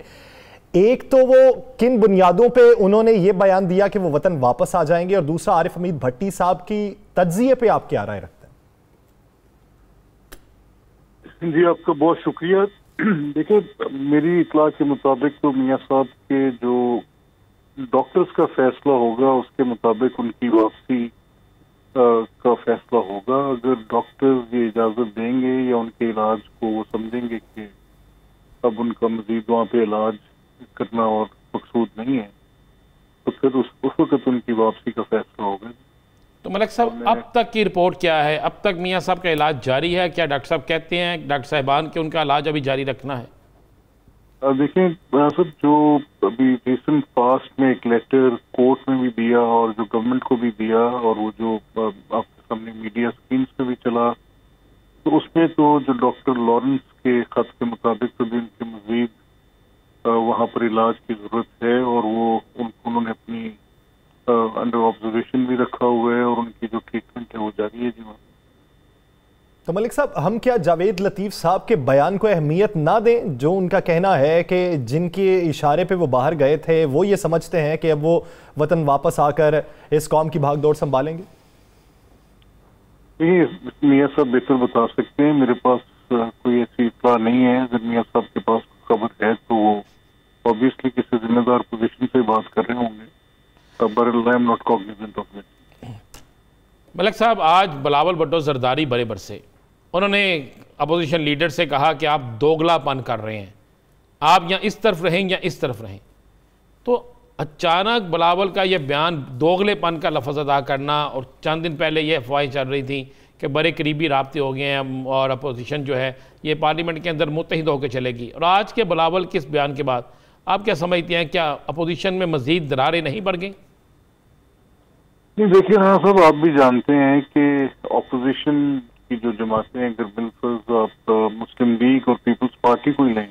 एक तो वो किन बुनियादों पे उन्होंने ये बयान दिया कि वो वतन वापस आ जाएंगे, और दूसरा आरिफ हमीद भट्टी साहब की तज्जिए पे आप क्या राय रखते हैं? जी, आपका बहुत शुक्रिया। देखिए, मेरी इत्तला के मुताबिक तो मियां साहब के जो डॉक्टर्स का फैसला होगा उसके मुताबिक उनकी वापसी का फैसला होगा। अगर डॉक्टर्स ये इजाज़त देंगे या उनके इलाज को वो समझेंगे कि अब उनका मजीद वहाँ पे इलाज करना और मकसूद नहीं है, तो फिर उस वक्त उनकी वापसी का फैसला होगा। तो मलिक साहब, अब तक की रिपोर्ट क्या है? अब तक मियाँ साहब का इलाज जारी है? क्या डॉक्टर साहब कहते हैं, डॉक्टर साहिबान, कि उनका इलाज अभी जारी रखना है? देखिए साहब, जो अभी रिसेंट पास्ट में एक लेटर कोर्ट में भी दिया और जो गवर्नमेंट को भी दिया, और वो जो आपके सामने मीडिया स्क्रीन्स पे भी चला, तो उसमें तो जो डॉक्टर लॉरेंस के खत के मुताबिक तो भी उनके मजीद वहाँ पर इलाज की जरूरत है, और वो उन्होंने अपनी अंडर ऑब्जर्वेशन भी रखा हुआ है, और उनकी जो ट्रीटमेंट है वो जारी है। जी वहाँ तो मलिक साहब, हम क्या जावेद लतीफ साहब के बयान को अहमियत ना दें, जो उनका कहना है कि जिनके इशारे पे वो बाहर गए थे वो ये समझते हैं कि अब वो वतन वापस आकर इस कौम की भागदौड़ संभालेंगे? ये मियां साहब बेहतर बता सकते हैं, मेरे पास कोई ऐसी इत्तला नहीं है। अगर मियां साहब के पास खबर है तो वो ऑब्वियसली किसी जिम्मेदार पोजीशन से बात कर रहे होंगे, but I am not Cognizant of it. Malik साहब, आज बिलावल भुट्टो जरदारी बड़े बरसे, उन्होंने अपोजिशन लीडर से कहा कि आप दोगलापन कर रहे हैं, आप या इस तरफ रहें या इस तरफ रहें। तो अचानक बिलावल का ये बयान, दोगलेपन का लफ्ज़ अदा करना, और चंद दिन पहले ये अफवाहें चल रही थी कि बड़े करीबी राब्ते हो गए हैं और अपोजिशन जो है ये पार्लियामेंट के अंदर मुत्तहिद होकर चलेगी, और आज के बिलावल के इस बयान के बाद आप क्या समझते हैं, क्या अपोजिशन में मज़ीद दरारें नहीं बढ़ गई? नहीं, देखिए हाँ साहब, आप भी जानते हैं कि अपोजिशन की जो जमातें हैं, अगर बिलफर्ज आप मुस्लिम लीग और पीपल्स पार्टी को ही लें,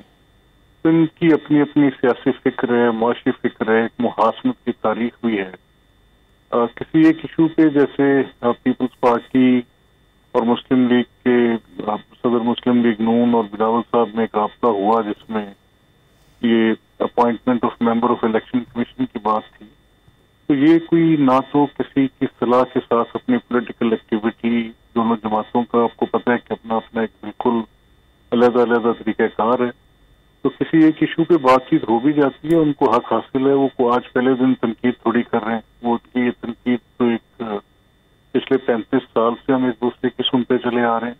तो इनकी अपनी अपनी सियासी फिक्र है, मुआशी फिक्र है, एक मुहासमत की तारीख भी है। किसी एक इशू पे जैसे पीपल्स पार्टी और मुस्लिम लीग के सदर मुस्लिम लीग नून और बिलावल साहब में एक राब्ता हुआ जिसमें ये appointment of member of election commission की बात थी, तो ये कोई ना तो किसी की सलाह के साथ अपनी पॉलिटिकल एक्टिविटी, दोनों जमातों का आपको पता है कि अपना अपना एक बिल्कुल अलग-अलग तरीक़ाकार है, तो किसी एक इशू पे बातचीत हो भी जाती है, उनको हक हासिल है। वो आज पहले दिन तनकीद थोड़ी कर रहे हैं, वो उनकी ये तनकीद तो एक पिछले 35 साल से हम एक दूसरे की सुनते चले आ रहे हैं,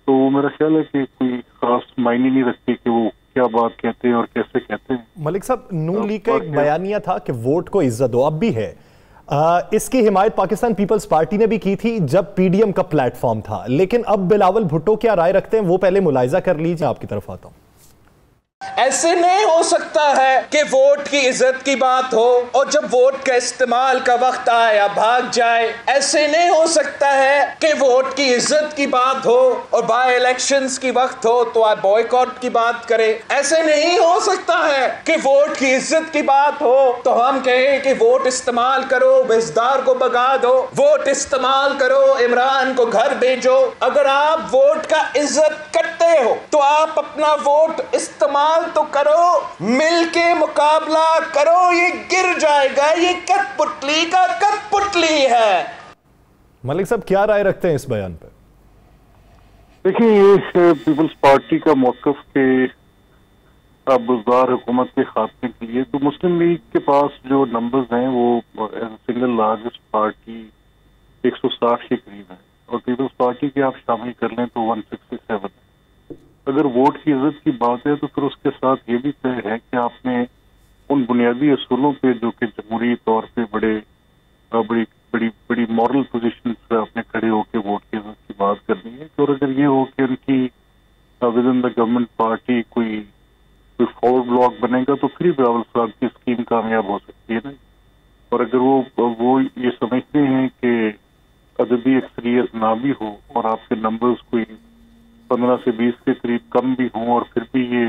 तो मेरा ख्याल है कि कोई खास मायने नहीं रखती कि वो क्या बात कहते हैं और कैसे कहते हैं। मलिक साहब, नून लीग का एक बयानिया था कि वोट को इज्जत दो, अब भी है। इसकी हिमायत पाकिस्तान पीपल्स पार्टी ने भी की थी जब पीडीएम का प्लेटफॉर्म था, लेकिन अब बिलावल भुट्टो क्या राय रखते हैं वो पहले मुलाहिजा कर लीजिए, आपकी तरफ आता हूं। ऐसे नहीं हो सकता है कि वोट की इज्जत की बात हो और जब वोट का इस्तेमाल का वक्त आए या भाग जाए। ऐसे नहीं हो सकता है कि वोट की इज्जत की बात हो और बाय इलेक्शंस की वक्त हो तो आप बॉयकॉट की बात करें। ऐसे नहीं हो सकता है कि वोट की इज्जत की बात हो तो हम कहें कि वोट इस्तेमाल करो, बेजदार को भगा दो, वोट इस्तेमाल करो, इमरान को घर भेजो। अगर आप वोट का इज्जत करते हो तो आप अपना वोट इस्तेमाल तो करो, मिलके मुकाबला करो। ये गिर जाएगा, ये कठपुतली का कठपुतली है। मलिक साहब क्या राय रखते हैं इस बयान पे? देखिए, ये पीपल्स पार्टी का मौकफ के बुज़दार हुकूमत के खात्मे के लिए, तो मुस्लिम लीग के पास जो नंबर्स हैं वो सिंगल लार्जेस्ट पार्टी 160 के करीब है और पीपल्स पार्टी के आप शामिल कर लें तो 167 है। अगर वोट की इज्जत की बात है तो फिर उसके साथ ये भी तय है कि आपने उन बुनियादी असूलों पे जो कि जमहूरी तौर पे बड़ी मॉरल पोजीशन पे आपने खड़े होकर वोट की इज्जत की बात करनी है। और अगर ये हो कि उनकी with in the government party कोई फॉर ब्लॉक बनेगा तो फिर बिलावल साहब की स्कीम कामयाब हो सकती है ना। और अगर वो ये समझते हैं कि अददी अक्सरियत ना भी हो और आपके नंबर्स कोई 15 से 20 के करीब कम भी हों और फिर भी ये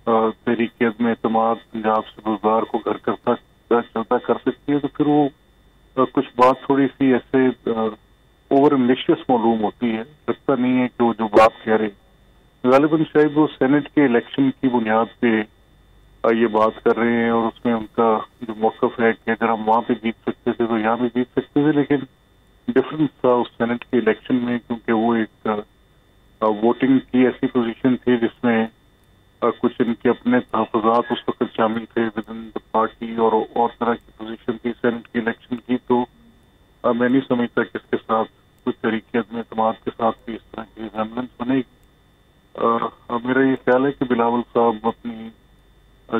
तहरीक अदम एतमाद पंजाब से बुज़दार को घर करता चलता कर सकती है तो फिर वो कुछ बात थोड़ी सी ऐसे ओवर एम्बिशियस मालूम होती है। लगता नहीं है कि वो जो बात कह रहे गालिबन शायद वो सेनेट के इलेक्शन की बुनियाद पे ये बात कर रहे हैं और उसमें उनका जो मौकफ है कि अगर हम वहाँ पे जीत सकते थे तो यहाँ भी जीत सकते थे। लेकिन डिफरेंस था उस सेनेट के इलेक्शन में क्योंकि वो एक वोटिंग की ऐसी पोजीशन थी जिसमें कुछ इनके अपने तहफ़्फ़ुज़ात उस वक्त शामिल थे विद इन द पार्टी और तरह की पोजीशन थी सेनेट के इलेक्शन की। तो मैं नहीं समझता कि इसके साथ कुछ तरीके अदम एतमाद के साथ भी इस तरह की रिजेम्बलेंस बनेगी। मेरा ये ख्याल है कि बिलावल साहब अपनी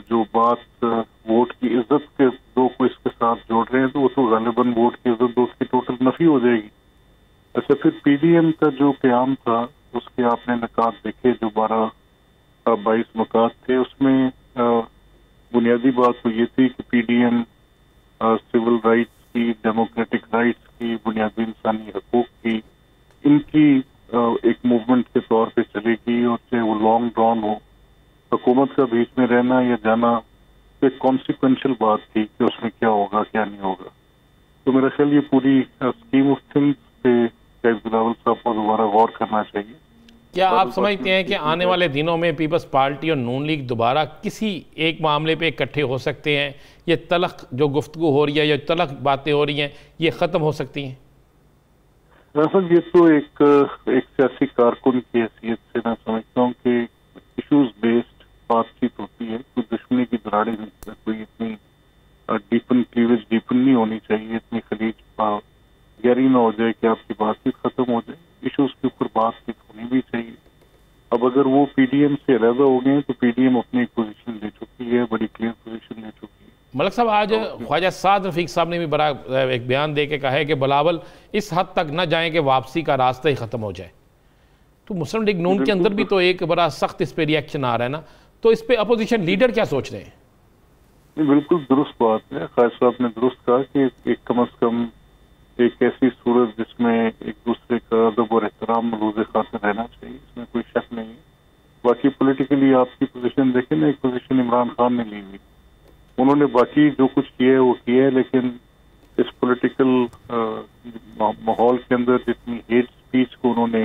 जो बात वोट की इज्जत के दो को इसके साथ जोड़ रहे हैं तो वो तो गालिबन वोट की इज्जत दो की टोटल नफी हो जाएगी। अच्छा, फिर पीडीएम का जो क़याम था उसके आपने नकात देखे जो 22 नकात थे। उसमें बुनियादी बात तो ये थी कि पीडीएम सिविल राइट्स की, डेमोक्रेटिक राइट्स की, बुनियादी इंसानी हकूक की, इनकी एक मूवमेंट के तौर पे चलेगी और चाहे वो लॉन्ग ड्रॉन हो। हुकूमत का बीच में रहना या जाना एक कॉन्सिक्वेंशियल बात थी कि उसमें क्या होगा क्या नहीं होगा। तो मेरा ख्याल ये पूरी स्कीम ऑफ थिंग्स पे बिलावल साहब को दोबारा गौर करना चाहिए। क्या आप समझते हैं कि आने वाले दिनों में पीपल्स पार्टी और नून लीग दोबारा किसी एक मामले पे इकट्ठे हो सकते हैं? ये तलख जो गुफ्तगू हो रही है या तलख बातें हो रही हैं ये ख़त्म हो सकती हैं? दरअसल ये तो एक सियासी कारकुन की हैसियत से मैं समझता हूँ कि इश्यूज बेस्ड बातचीत होती है। कोई दुश्मनी की दरारें नहीं, कोई इतनी डीपन नहीं होनी चाहिए, इतनी खलीज गहरी ना हो जाए कि आपकी बातचीत खत्म हो जाए। इश्यूज के ऊपर बातचीत होनी भी चाहिए। अब अगर वो पीडीएम से अलग हो गए तो पीडीएम अपनी पोजीशन ले चुकी है, बड़ी क्लियर पोजीशन ले चुकी है। मलिक साहब, आज ख्वाजा साद रफीक साहब ने भी बड़ा एक बयान दे के कहा है कि बिलावल इस हद तक न जाए कि वापसी का रास्ता ही ख़त्म हो जाए। तो मुस्लिम लीग नून के अंदर भी तो एक बड़ा सख्त इस पर रिएक्शन आ रहा है ना, तो इस पर अपोजिशन लीडर क्या सोच रहे हैं? बिल्कुल दुरुस्त बात है। ख्वाजा साहब ने दुरुस्त कहा कि एक कम अज कम एक ऐसी सूरत जिसमें एक दूसरे का अदब और एहतराम मलूज़ खातिर रहना चाहिए, इसमें कोई शक नहीं है। बाकी पॉलिटिकली आपकी पोजीशन देखें ना, एक पोजीशन इमरान खान ने ली हुई, उन्होंने बाकी जो कुछ किया है वो किया है, लेकिन इस पॉलिटिकल माहौल के अंदर जितनी हेट स्पीच को उन्होंने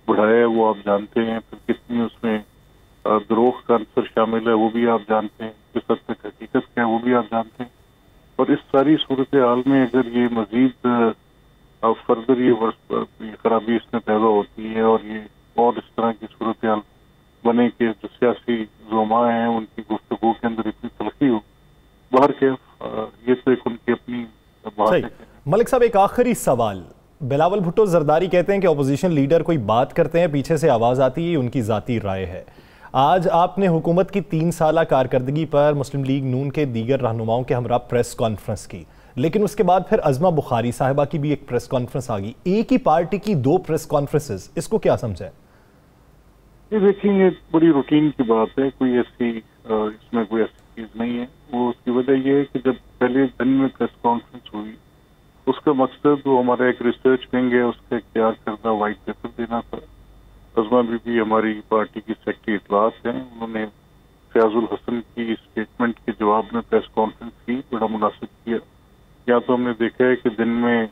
बढ़ाया है वो आप जानते हैं। फिर कितनी उसमें द्रोह का अंसर शामिल है वो भी आप जानते हैं, किस हद तक हकीकत क्या है वो भी आप जानते हैं। और इस सारी सूरत हाल में अगर ये मजीद फर्दर ये खराबी इसमें पैदा होती है और ये और इस तरह की सूरत हाल बने कि जो सियासी ज़ोमा हैं उनकी गुफ्तगू के अंदर इतनी तलखी हो, बाहर के ये तो एक उनकी अपनी बात है। मलिक साहब, एक आखिरी सवाल। बिलावल भुट्टो जरदारी कहते हैं कि अपोजिशन लीडर कोई बात करते हैं पीछे से आवाज़ आती है, उनकी ज़ाती राय है। आज आपने हुकूमत की 3 साला कारकर्दगी पर मुस्लिम लीग नून के दीगर रहनुमाओं के हमरा प्रेस कॉन्फ्रेंस की, लेकिन उसके बाद फिर अज़मा बुखारी साहिबा की भी एक प्रेस कॉन्फ्रेंस आ गई। एक ही पार्टी की 2 प्रेस कॉन्फ्रेंसेस, इसको क्या समझे? ये देखिए, ये बड़ी रूटीन की बात है, कोई ऐसी इसमें कोई ऐसी चीज नहीं है। वो उसकी वजह ये है कि जब पहले दिन में प्रेस कॉन्फ्रेंस हुई, उसका मकसद वो हमारा एक रिसर्च विंग है, उसका एक तैयार करदा वाइट पेपर देना था। अज़मा बीबी हमारी पार्टी की सेक्रेटरी इतलात हैं, उन्होंने फयाजुल हसन की स्टेटमेंट के जवाब में प्रेस कॉन्फ्रेंस की, बड़ा मुनासिब किया। या तो हमने देखा है कि दिन में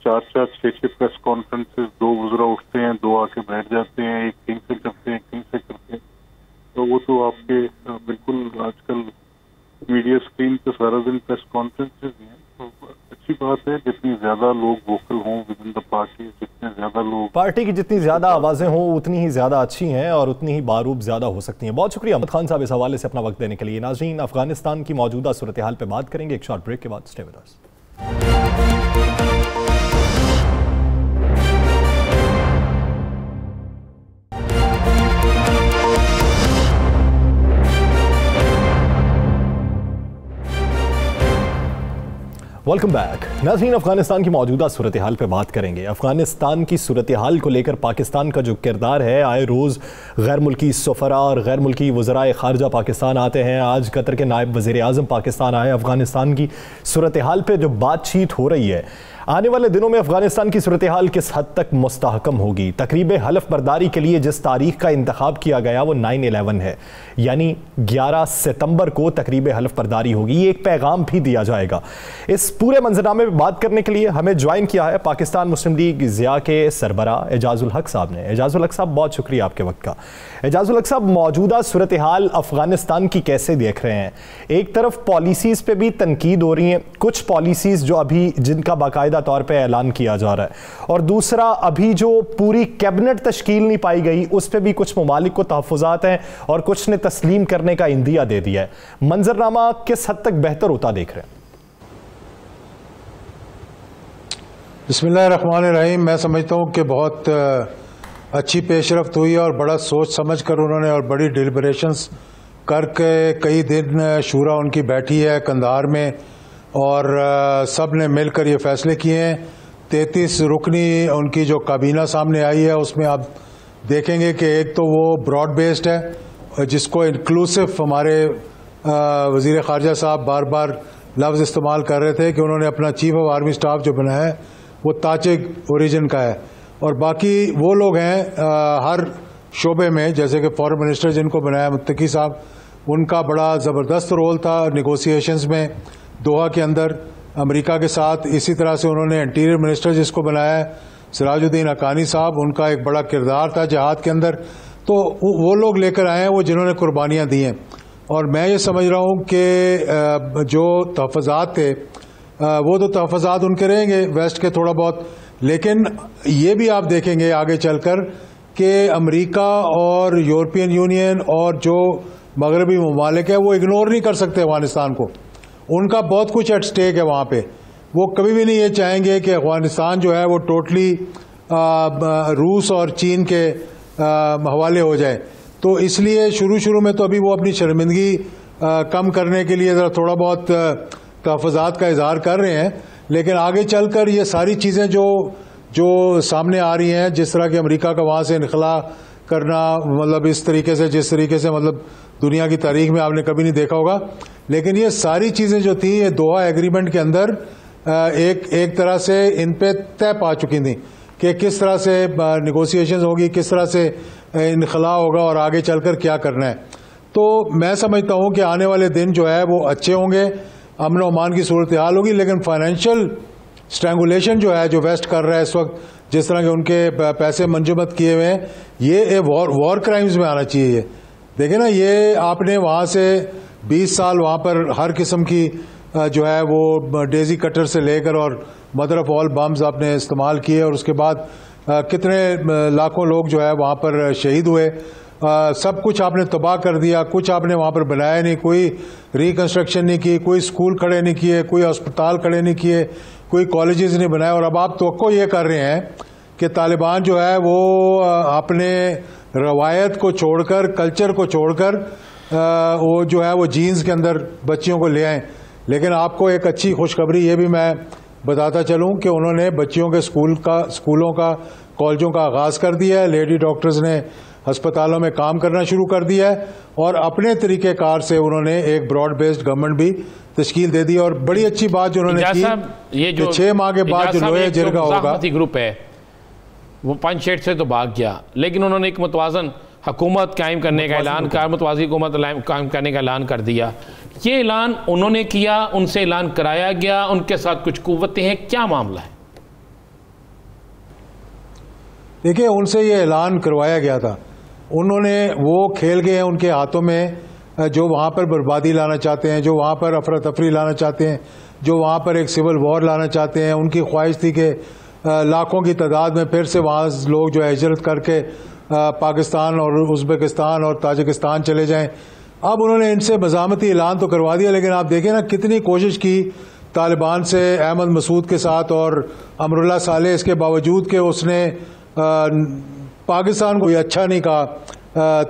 4-6 प्रेस कॉन्फ्रेंसेस, 2 वज़रा उठते हैं, 2 आके बैठ जाते हैं, एक कहीं से करते हैं, कहीं से करते हैं। तो वो तो आपके बिल्कुल आजकल मीडिया स्क्रीन पे सारा दिन प्रेस कॉन्फ्रेंसेस ही हैं। तो अच्छी बात है, जितनी ज्यादा लोग वोकल हों विद इन द पार्टी, जितने ज्यादा लोग पार्टी की जितनी ज्यादा आवाजें हों उतनी ही ज्यादा अच्छी हैं और उतनी ही बारूब ज्यादा हो सकती हैं। बहुत शुक्रिया अहमद खान साहब इस हवाले से अपना वक्त देने के लिए। नाज़रीन, अफगानिस्तान की मौजूदा सूरत हाल पे बात करेंगे एक शॉर्ट ब्रेक के बाद। Stay with us. Welcome back. नाज़रीन, अफगानिस्तान की मौजूदा सूरत हाल पे बात करेंगे। अफगानिस्तान की सूरत हाल को लेकर पाकिस्तान का जो किरदार है, आए रोज़ गैर मुल्की सफ़रा और गैर मुल्की वज़राए ख़ारजा पाकिस्तान आते हैं। आज कतर के नायब वज़ीर आज़म पाकिस्तान आए। अफगानिस्तान की सूरत हाल पे जो बातचीत हो रही है, आने वाले दिनों में अफगानिस्तान की सूरत हाल किस हद तक मुस्तहकम होगी। तकरीब हलफ बर्दारी के लिए जिस तारीख का इंतखाब किया गया वो 9/11 है, यानी 11 सितंबर को तकरीब हलफ बर्दारी होगी। ये एक पैगाम भी दिया जाएगा। इस पूरे मंजरनामे में बात करने के लिए हमें ज्वाइन किया है पाकिस्तान मुस्लिम लीग ज़िया के सरबरा एजाजुल हक साहब ने। एजाजुल हक साहब, बहुत शुक्रिया आपके वक्त का। एजाजुल हक साहब, मौजूदा सूरत हाल अफगानिस्तान की कैसे देख रहे हैं? एक तरफ पॉलिसीज़ पे भी तनकीद हो रही है, कुछ पॉलिसीज़ जो अभी जिनका बाकायदा तौर पे ऐलान किया जा रहा है, और दूसरा अभी जो पूरी कैबिनेट तश्कील नहीं पाई गई उस पे भी कुछ ममालिक को तहफ़्फ़ुज़ात हैं और कुछ ने तस्लीम करने का इंदिया दे दिया है। मंजरनामा किस हद तक बेहतर होता देख रहे हैं? बिस्मिल्लाहिर्रहमानिर्रहीम। मैं समझता हूँ कि बहुत अच्छी पेशरफ्त हुई और बड़ा सोच समझ कर उन्होंने और बड़ी डिलिब्रेशंस करके कई दिन शूरा उनकी बैठी है कंधार में और सब ने मिलकर ये फैसले किए हैं। 33 रुकनी उनकी जो काबीना सामने आई है उसमें आप देखेंगे कि एक तो वो ब्रॉड बेस्ड है, जिसको इंक्लूसिव हमारे वज़ीर ख़ारजा साहब बार बार लफ्ज़ इस्तेमाल कर रहे थे कि उन्होंने अपना चीफ ऑफ आर्मी स्टाफ जो बनाया है वो ताजिक ओरिजिन का है, और बाकी वो लोग हैं हर शोबे में, जैसे कि फॉरेन मिनिस्टर जिनको बनाया मुत्तकी साहब, उनका बड़ा ज़बरदस्त रोल था निगोसिएशंस में दोहा के अंदर अमेरिका के साथ। इसी तरह से उन्होंने इंटीरियर मिनिस्टर जिसको बनाया है सिराजुद्दीन हक्कानी साहब, उनका एक बड़ा किरदार था जहाद के अंदर। तो वो लोग लेकर आए हैं वो जिन्होंने कुर्बानियाँ दी हैं, और मैं ये समझ रहा हूँ कि जो तहफ़्फ़ुज़ात थे वो तो तहफ़्फ़ुज़ात उनके रहेंगे वेस्ट के थोड़ा बहुत, लेकिन ये भी आप देखेंगे आगे चलकर कि अमेरिका और यूरोपियन यूनियन और जो मगरबी ममालिक है वो इग्नोर नहीं कर सकते अफगानिस्तान को। उनका बहुत कुछ एट स्टेक है वहाँ पे। वो कभी भी नहीं ये चाहेंगे कि अफगानिस्तान जो है वो टोटली रूस और चीन के हवाले हो जाए। तो इसलिए शुरू में तो अभी वो अपनी शर्मिंदगी कम करने के लिए ज़रा थोड़ा बहुत तहफ़्फ़ुज़ात का इजहार कर रहे हैं, लेकिन आगे चलकर ये सारी चीज़ें जो सामने आ रही हैं, जिस तरह के अमेरिका का वहाँ से इनखला करना, मतलब इस तरीके से जिस तरीके से मतलब दुनिया की तारीख में आपने कभी नहीं देखा होगा, लेकिन ये सारी चीज़ें जो थी ये दोहा एग्रीमेंट के अंदर एक तरह से इन पे तय पा चुकी थी कि किस तरह से निगोसिएशंस होगी, किस तरह से इनखला होगा और आगे चलकर क्या करना है। तो मैं समझता हूँ कि आने वाले दिन जो है वो अच्छे होंगे, अमन और अमान की सूरत हाल होगी, लेकिन फाइनेंशियल स्ट्रैंगुलेशन जो है जो वेस्ट कर रहा है इस वक्त, जिस तरह के उनके पैसे मंजूमत किए हुए हैं, ये वॉर क्राइम्स में आना चाहिए। देखिए ना, ये आपने वहाँ से 20 साल वहाँ पर हर किस्म की जो है वो डेजी कटर से लेकर और मदर ऑफ ऑल बम्स आपने इस्तेमाल किए, और उसके बाद कितने लाखों लोग जो है वहाँ पर शहीद हुए। सब कुछ आपने तबाह कर दिया, कुछ आपने वहाँ पर बनाया नहीं, कोई रिकन्स्ट्रक्शन नहीं की, कोई स्कूल खड़े नहीं किए, कोई अस्पताल खड़े नहीं किए, कोई कॉलेजेस नहीं बनाए। और अब आप तो ये कर रहे हैं कि तालिबान जो है वो अपने रवायत को छोड़कर, कल्चर को छोड़कर वो जो है वो जीन्स के अंदर बच्चियों को ले आए। लेकिन आपको एक अच्छी खुशखबरी ये भी मैं बताता चलूं कि उन्होंने बच्चियों के स्कूलों का, कॉलेजों का आगाज़ कर दिया है। लेडी डॉक्टर्स ने अस्पतालों में काम करना शुरू कर दिया है और अपने तरीक़ेकार से उन्होंने एक ब्रॉड बेस्ड गवर्नमेंट भी तश्कील दे दी। और बड़ी अच्छी बात जो उन्होंने की, ये जो 6 माह के बाद जो लोहे जिरगा होगा, ग्रुप है वो पंचशेट से तो भाग गया, लेकिन उन्होंने एक मुतवाज़न हुकूमत कायम करने का ऐलान कर, मुतवाज़ी हुकूमत कायम करने का ऐलान कर दिया। ये ऐलान उन्होंने किया, उनसे ऐलान कराया गया, उनके साथ कुछ कुव्वतें हैं, क्या मामला है? देखिए, उनसे ये ऐलान करवाया गया था, उन्होंने वो खेल गए हैं उनके हाथों में जो वहाँ पर बर्बादी लाना चाहते हैं, जो वहाँ पर अफरा तफरी लाना चाहते हैं, जो वहाँ पर एक सिविल वॉर लाना चाहते हैं। उनकी ख्वाहिश थी कि लाखों की तादाद में फिर से वहाँ लोग जो है हिजरत करके पाकिस्तान और उज़्बेकिस्तान और ताजिकिस्तान चले जाएं। अब उन्होंने इनसे मज़ामती ऐलान तो करवा दिया, लेकिन आप देखें ना कितनी कोशिश की तालिबान से अहमद मसूद के साथ और अमरुल्लाह सालेह, इसके बावजूद कि उसने पाकिस्तान को अच्छा नहीं कहा,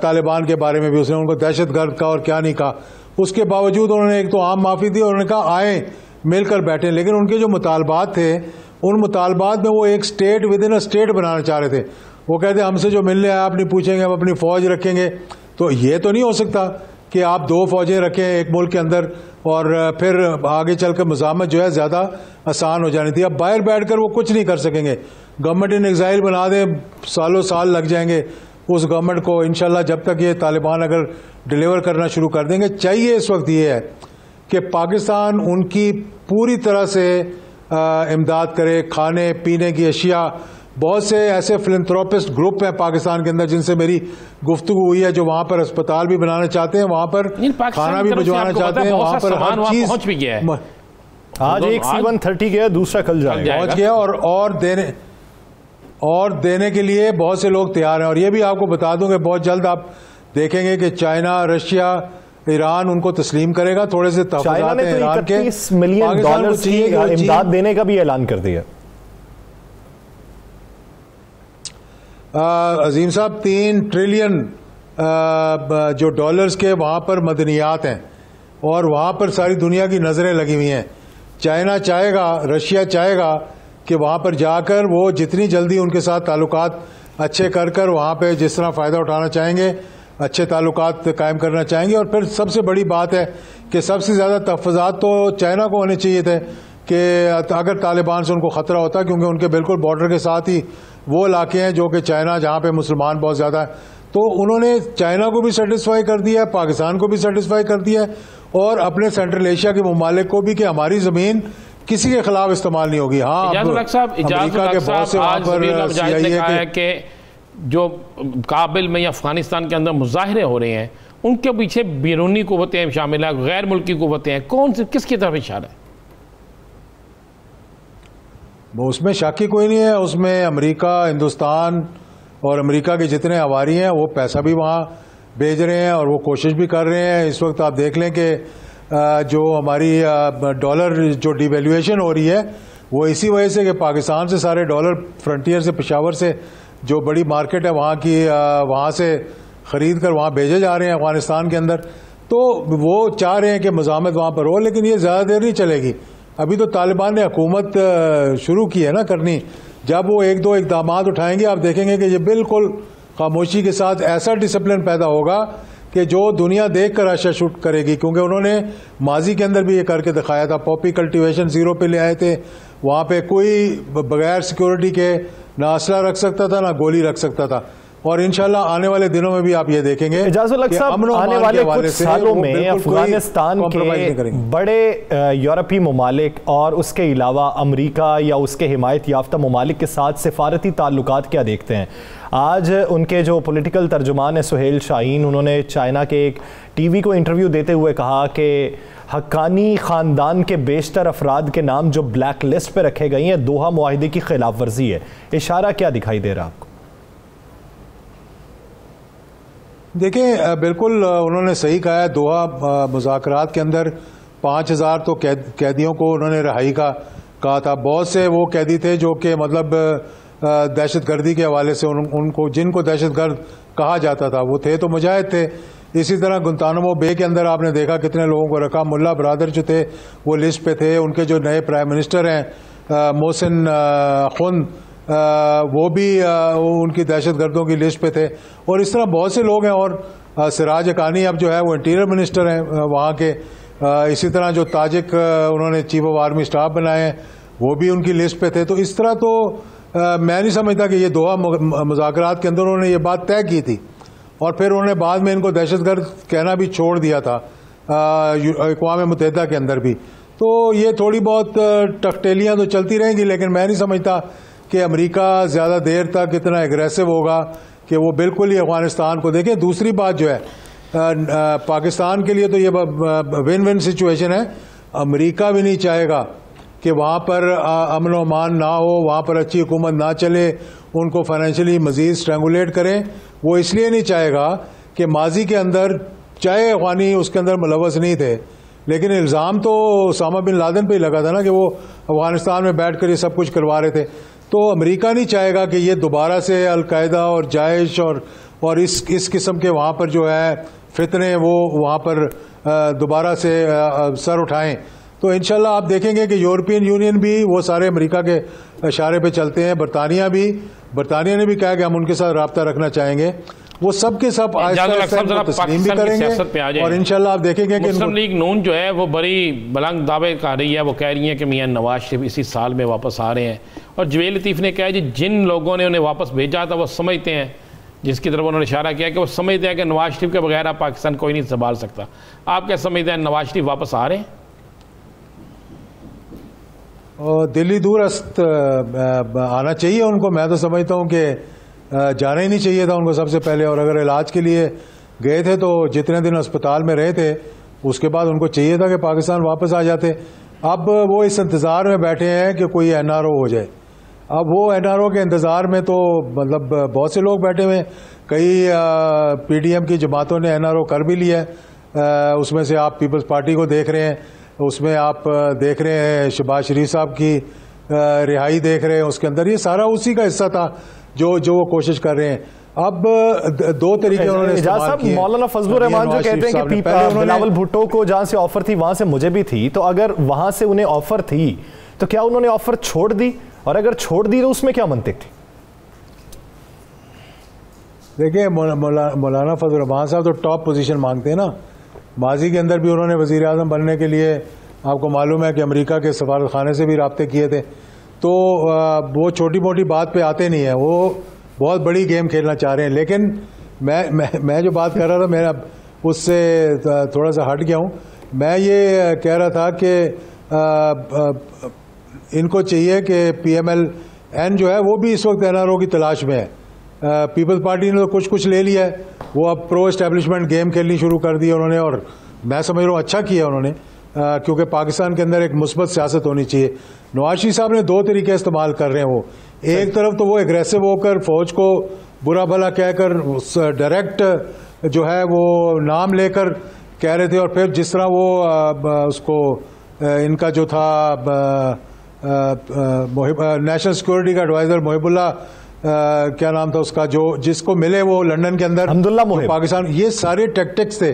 तालिबान के बारे में भी उसने उनको दहशतगर्द कहा और क्या नहीं कहा। उसके बावजूद उन्होंने एक तो आम माफ़ी दी और उन्होंने कहा आए मिलकर बैठे, लेकिन उनके जो मुतालबात थे उन मुतालबात में वो एक state within a state बनाना चाह रहे थे। वो कहते हमसे जो मिलने आए आप नहीं पूछेंगे, हम अपनी फ़ौज रखेंगे। तो ये तो नहीं हो सकता कि आप 2 फौजें रखें एक मुल्क के अंदर और फिर आगे चलकर मज़ामत जो है ज़्यादा आसान हो जानी थी। अब बाहर बैठकर वो कुछ नहीं कर सकेंगे, गवर्नमेंट इन एग्जाइल बना दे, सालों साल लग जाएंगे उस गवर्नमेंट को। इंशाल्लाह जब तक ये तालिबान अगर डिलीवर करना शुरू कर देंगे, चाहिए इस वक्त ये है कि पाकिस्तान उनकी पूरी तरह से इमदाद करे, खाने पीने की अशिया। बहुत से ऐसे फिलैंथ्रोपिस्ट ग्रुप हैं पाकिस्तान के अंदर जिनसे मेरी गुफ्तगू हुई है, जो वहाँ पर अस्पताल भी बनाना चाहते हैं, वहाँ पर खाना भी भिजवाना चाहते हैं, वहाँ पर हर चीज पहुँच भी गया है। आज एक C-130 गया, दूसरा कल जाएगा, पहुँच गया और देने के लिए बहुत से लोग तैयार हैं। और ये भी आपको बता दूं कि बहुत जल्द आप देखेंगे कि चाइना, रशिया, ईरान उनको तस्लीम करेगा। थोड़े से चाइना ने तो $31 मिलियन की इमदाद देने का भी ऐलान कर दिया। अजीम साहब, 3 ट्रिलियन जो डॉलर्स के वहां पर मदनियात हैं और वहां पर सारी दुनिया की नजरें लगी हुई हैं। चाइना चाहेगा, रशिया चाहेगा कि वहां पर जाकर वो जितनी जल्दी उनके साथ ताल्लुकात अच्छे कर कर वहां पे जिस तरह फ़ायदा उठाना चाहेंगे, अच्छे ताल्लुकात कायम करना चाहेंगे। और फिर सबसे बड़ी बात है कि सबसे ज़्यादा तहफ़्फ़ुज़ात तो चाइना को होने चाहिए थे कि अगर तालिबान से उनको ख़तरा होता, क्योंकि उनके बिल्कुल बॉर्डर के साथ ही वो इलाके हैं जो कि चाइना, जहाँ पे मुसलमान बहुत ज़्यादा है। तो उन्होंने चाइना को भी सेटिस्फाई कर दिया है, पाकिस्तान को भी सेटिस्फाई कर दिया है और अपने सेंट्रल एशिया के ममालिक को भी कि हमारी ज़मीन किसी के खिलाफ इस्तेमाल नहीं होगी। हाँ, अमेरिका के बहुत से वहाँ पर CIA के जो काबिल में या अफगानिस्तान के अंदर मुजाहरे हो रहे हैं, उनके पीछे बैरूनी कुव्वतें शामिल है, गैर मुल्की कुव्वतें हैं, कौन सी किसकी तरफ इशारा है? वो उसमें शक ही कोई नहीं है। उसमें अमेरिका, हिंदुस्तान और अमेरिका के जितने हवारी हैं वो पैसा भी वहाँ भेज रहे हैं और वो कोशिश भी कर रहे हैं। इस वक्त आप देख लें कि जो हमारी डॉलर जो डिवैल्यूएशन हो रही है वो इसी वजह से कि पाकिस्तान से सारे डॉलर फ्रंटियर से, पेशावर से जो बड़ी मार्केट है वहाँ की, वहाँ से ख़रीद कर वहाँ भेजे जा रहे हैं अफगानिस्तान के अंदर। तो वो चाह रहे हैं कि मज़ामत वहाँ पर हो, लेकिन ये ज़्यादा देर नहीं चलेगी। अभी तो तालिबान ने हुकूमत शुरू की है ना करनी। जब वो 1-2 इक़दामात उठाएंगे, आप देखेंगे कि ये बिल्कुल खामोशी के साथ ऐसा डिसिप्लिन पैदा होगा कि जो दुनिया देख कर आशा शूट करेगी। क्योंकि उन्होंने माजी के अंदर भी ये करके दिखाया था। पॉपी कल्टीवेशन 0 पे ले आए थे, वहाँ पे कोई बगैर सिक्योरिटी के ना असला रख सकता था ना गोली रख सकता था। और इंशाल्लाह आने वाले दिनों में भी आप ये देखेंगे आने वाले कुछ सालों में अफगानिस्तान के बड़े यूरोपीय ममालिक और उसके अलावा अमेरिका या उसके हिमायत याफ्ता ममालिक के साथ सिफारती ताल्लुकात क्या देखते हैं। आज उनके जो पॉलिटिकल तर्जुमान है सुहेल शाहीन, उन्होंने चाइना के एक टीवी को इंटरव्यू देते हुए कहा कि हक्कानी ख़ानदान के बेशतर अफराद के नाम जो ब्लैक लिस्ट पर रखे गए हैं दोहा मुआहिदे की खिलाफ वर्जी है। इशारा क्या दिखाई दे रहा है आपको? देखें, बिल्कुल उन्होंने सही कहा है। दोहा मुज़ाकरात के अंदर 5000 तो कैदियों को उन्होंने रिहाई का कहा था। बहुत से वो कैदी थे जो कि मतलब दहशतगर्दी के हवाले से उनको जिनको दहशतगर्द कहा जाता था वो थे तो मुजाहिद थे। इसी तरह गुंतानामो बे के अंदर आपने देखा कितने लोगों को रखा। मुल्ला ब्रादर जो थे वो लिस्ट पे थे। उनके जो नए प्राइम मिनिस्टर हैं मोहसिन खुन, वो भी उनकी दहशतगर्दों की लिस्ट पे थे। और इस तरह बहुत से लोग हैं। और सिराज हक्कानी अब जो है वो इंटीरियर मिनिस्टर हैं वहाँ के। इसी तरह जो ताजिक उन्होंने चीफ ऑफ आर्मी स्टाफ बनाए हैं वो भी उनकी लिस्ट पे थे। तो इस तरह तो मैं नहीं समझता कि ये दोहा मुज़ाकरात के अंदर उन्होंने ये बात तय की थी और फिर उन्होंने बाद में इनको दहशतगर्द कहना भी छोड़ दिया था अक़वाम मुत्तहिदा के अंदर भी। तो ये थोड़ी बहुत टकटेलियाँ तो चलती रहेंगी, लेकिन मैं नहीं समझता कि अमेरिका ज़्यादा देर तक इतना एग्रेसिव होगा कि वो बिल्कुल ही अफगानिस्तान को देखें। दूसरी बात जो है पाकिस्तान के लिए तो ये विन विन सिचुएशन है। अमेरिका भी नहीं चाहेगा कि वहाँ पर अमन व अमान ना हो, वहाँ पर अच्छी हुकूमत ना चले, उनको फाइनेंशियली मजीद स्ट्रेंगुलेट करें। वो इसलिए नहीं चाहेगा कि माजी के अंदर चाहे अफगानी उसके अंदर मुलव्वस नहीं थे, लेकिन इल्ज़ाम तो उसामा बिन लादेन पे ही लगा था ना कि वो अफगानिस्तान में बैठ कर ये सब कुछ करवा रहे थे। तो अमेरिका नहीं चाहेगा कि ये दोबारा से अलकायदा और जायश और इस किस्म के वहाँ पर जो है फितने वो वहाँ पर दोबारा से सर उठाएं। तो इंशाल्लाह आप देखेंगे कि यूरोपियन यूनियन भी वो सारे अमेरिका के इशारे पे चलते हैं। बरतानिया ने भी कहा कि हम उनके साथ राब्ता रखना चाहेंगे। वो सब के सब तस्लीम भी करेंगे और इंशाल्लाह आप देखेंगे कि मुस्लिम लीग नून जो है वो बड़ी बुलंद दावे कर रही है। वो कह रही है कि मियां नवाज शरीफ इसी साल में वापस आ रहे हैं। और जवेद लतीफ़ ने कहा जी जिन लोगों ने उन्हें वापस भेजा था वो समझते हैं, जिसकी तरफ उन्होंने इशारा किया कि वो समझते हैं कि नवाज शरीफ के बगैर आप पाकिस्तान कोई नहीं संभाल सकता। आप क्या समझते हैं, नवाज शरीफ वापस आ रहे हैं? और दिल्ली दूरस्त आना चाहिए उनको। मैं तो समझता हूँ कि जाना ही नहीं चाहिए था उनको सबसे पहले। और अगर इलाज के लिए गए थे तो जितने दिन अस्पताल में रहे थे उसके बाद उनको चाहिए था कि पाकिस्तान वापस आ जाते। अब वो इस इंतज़ार में बैठे हैं कि कोई एनआरओ हो जाए। अब वो एनआरओ के इंतज़ार में तो मतलब बहुत से लोग बैठे हुए हैं। कई पीडीएम की जमातों ने एनआरओ कर भी लिया है। उसमें से आप पीपल्स पार्टी को देख रहे हैं, उसमें आप देख रहे हैं शहबाज शरीफ साहब की रिहाई देख रहे हैं। उसके अंदर ये सारा उसी का हिस्सा था जो वो कोशिश कर रहे हैं। अब दो तरीके उन्होंने इस्तेमाल किए। मौलाना फजलुर रहमान जो कहते हैं कि बिलावल भुट्टो को जहां से ऑफर थी वहां से मुझे भी थी, तो अगर वहां से उन्हें ऑफर थी तो क्या उन्होंने ऑफर छोड़ दी? और अगर छोड़ दी तो उसमें क्या मंतिक थी? देखिए मौलाना फजलुर रहमान साहब तो टॉप पोजीशन मांगते हैं ना। माजी के अंदर भी उन्होंने वजीर आज़म बनने के लिए आपको मालूम है कि अमेरिका के सफारत खाने से भी राब्ते किए थे। तो वो छोटी मोटी बात पे आते नहीं है, वो बहुत बड़ी गेम खेलना चाह रहे हैं। लेकिन मैं जो बात कर रहा था मेरा उससे थोड़ा सा हट गया हूँ। मैं ये कह रहा था कि इनको चाहिए कि PMLN जो है वो भी इस वक्त NRO की तलाश में है। पीपल्स पार्टी ने तो कुछ ले लिया है, वो अब प्रो एस्टेब्लिशमेंट गेम खेलनी शुरू कर दी उन्होंने। और मैं समझ रहा हूँ अच्छा किया उन्होंने, क्योंकि पाकिस्तान के अंदर एक मुस्बत सियासत होनी चाहिए। नवाज शरीफ साहब ने दो तरीके इस्तेमाल कर रहे हैं। वो एक तरफ तो वो एग्रेसिव होकर फौज को बुरा भला कहकर डायरेक्ट जो है वो नाम लेकर कह रहे थे। और फिर जिस तरह वो उसको इनका जो था नेशनल सिक्योरिटी का एडवाइजर मोहिबुल्ला क्या नाम था उसका, जो जिसको मिले वो लंदन के अंदर अब्दुल्ला मोहिब, पाकिस्तान, ये सारे टैक्टिक्स थे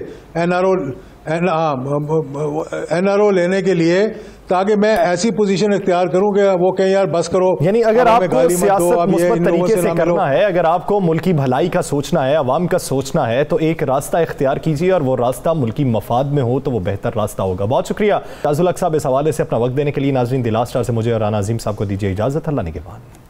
NRO लेने के लिए, ताकि मैं ऐसी पोजीशन इख्तियार करूं कि वो कहें यार बस करो। यानी अगर आपको सियासत मुस्बत तरीके से करना है, अगर आपको मुल्की भलाई का सोचना है, अवाम का सोचना है, तो एक रास्ता इख्तियार कीजिए और वो रास्ता मुल्की मफाद में हो तो वो बेहतर रास्ता होगा। बहुत शुक्रिया ताजुल हक साहब इस हवाले से अपना वक्त देने के लिए। नाज़रीन, द लास्ट स्टार से मुझे और राना अजीम साहब को दीजिए इजाज़त। अल्लाह निगहबान।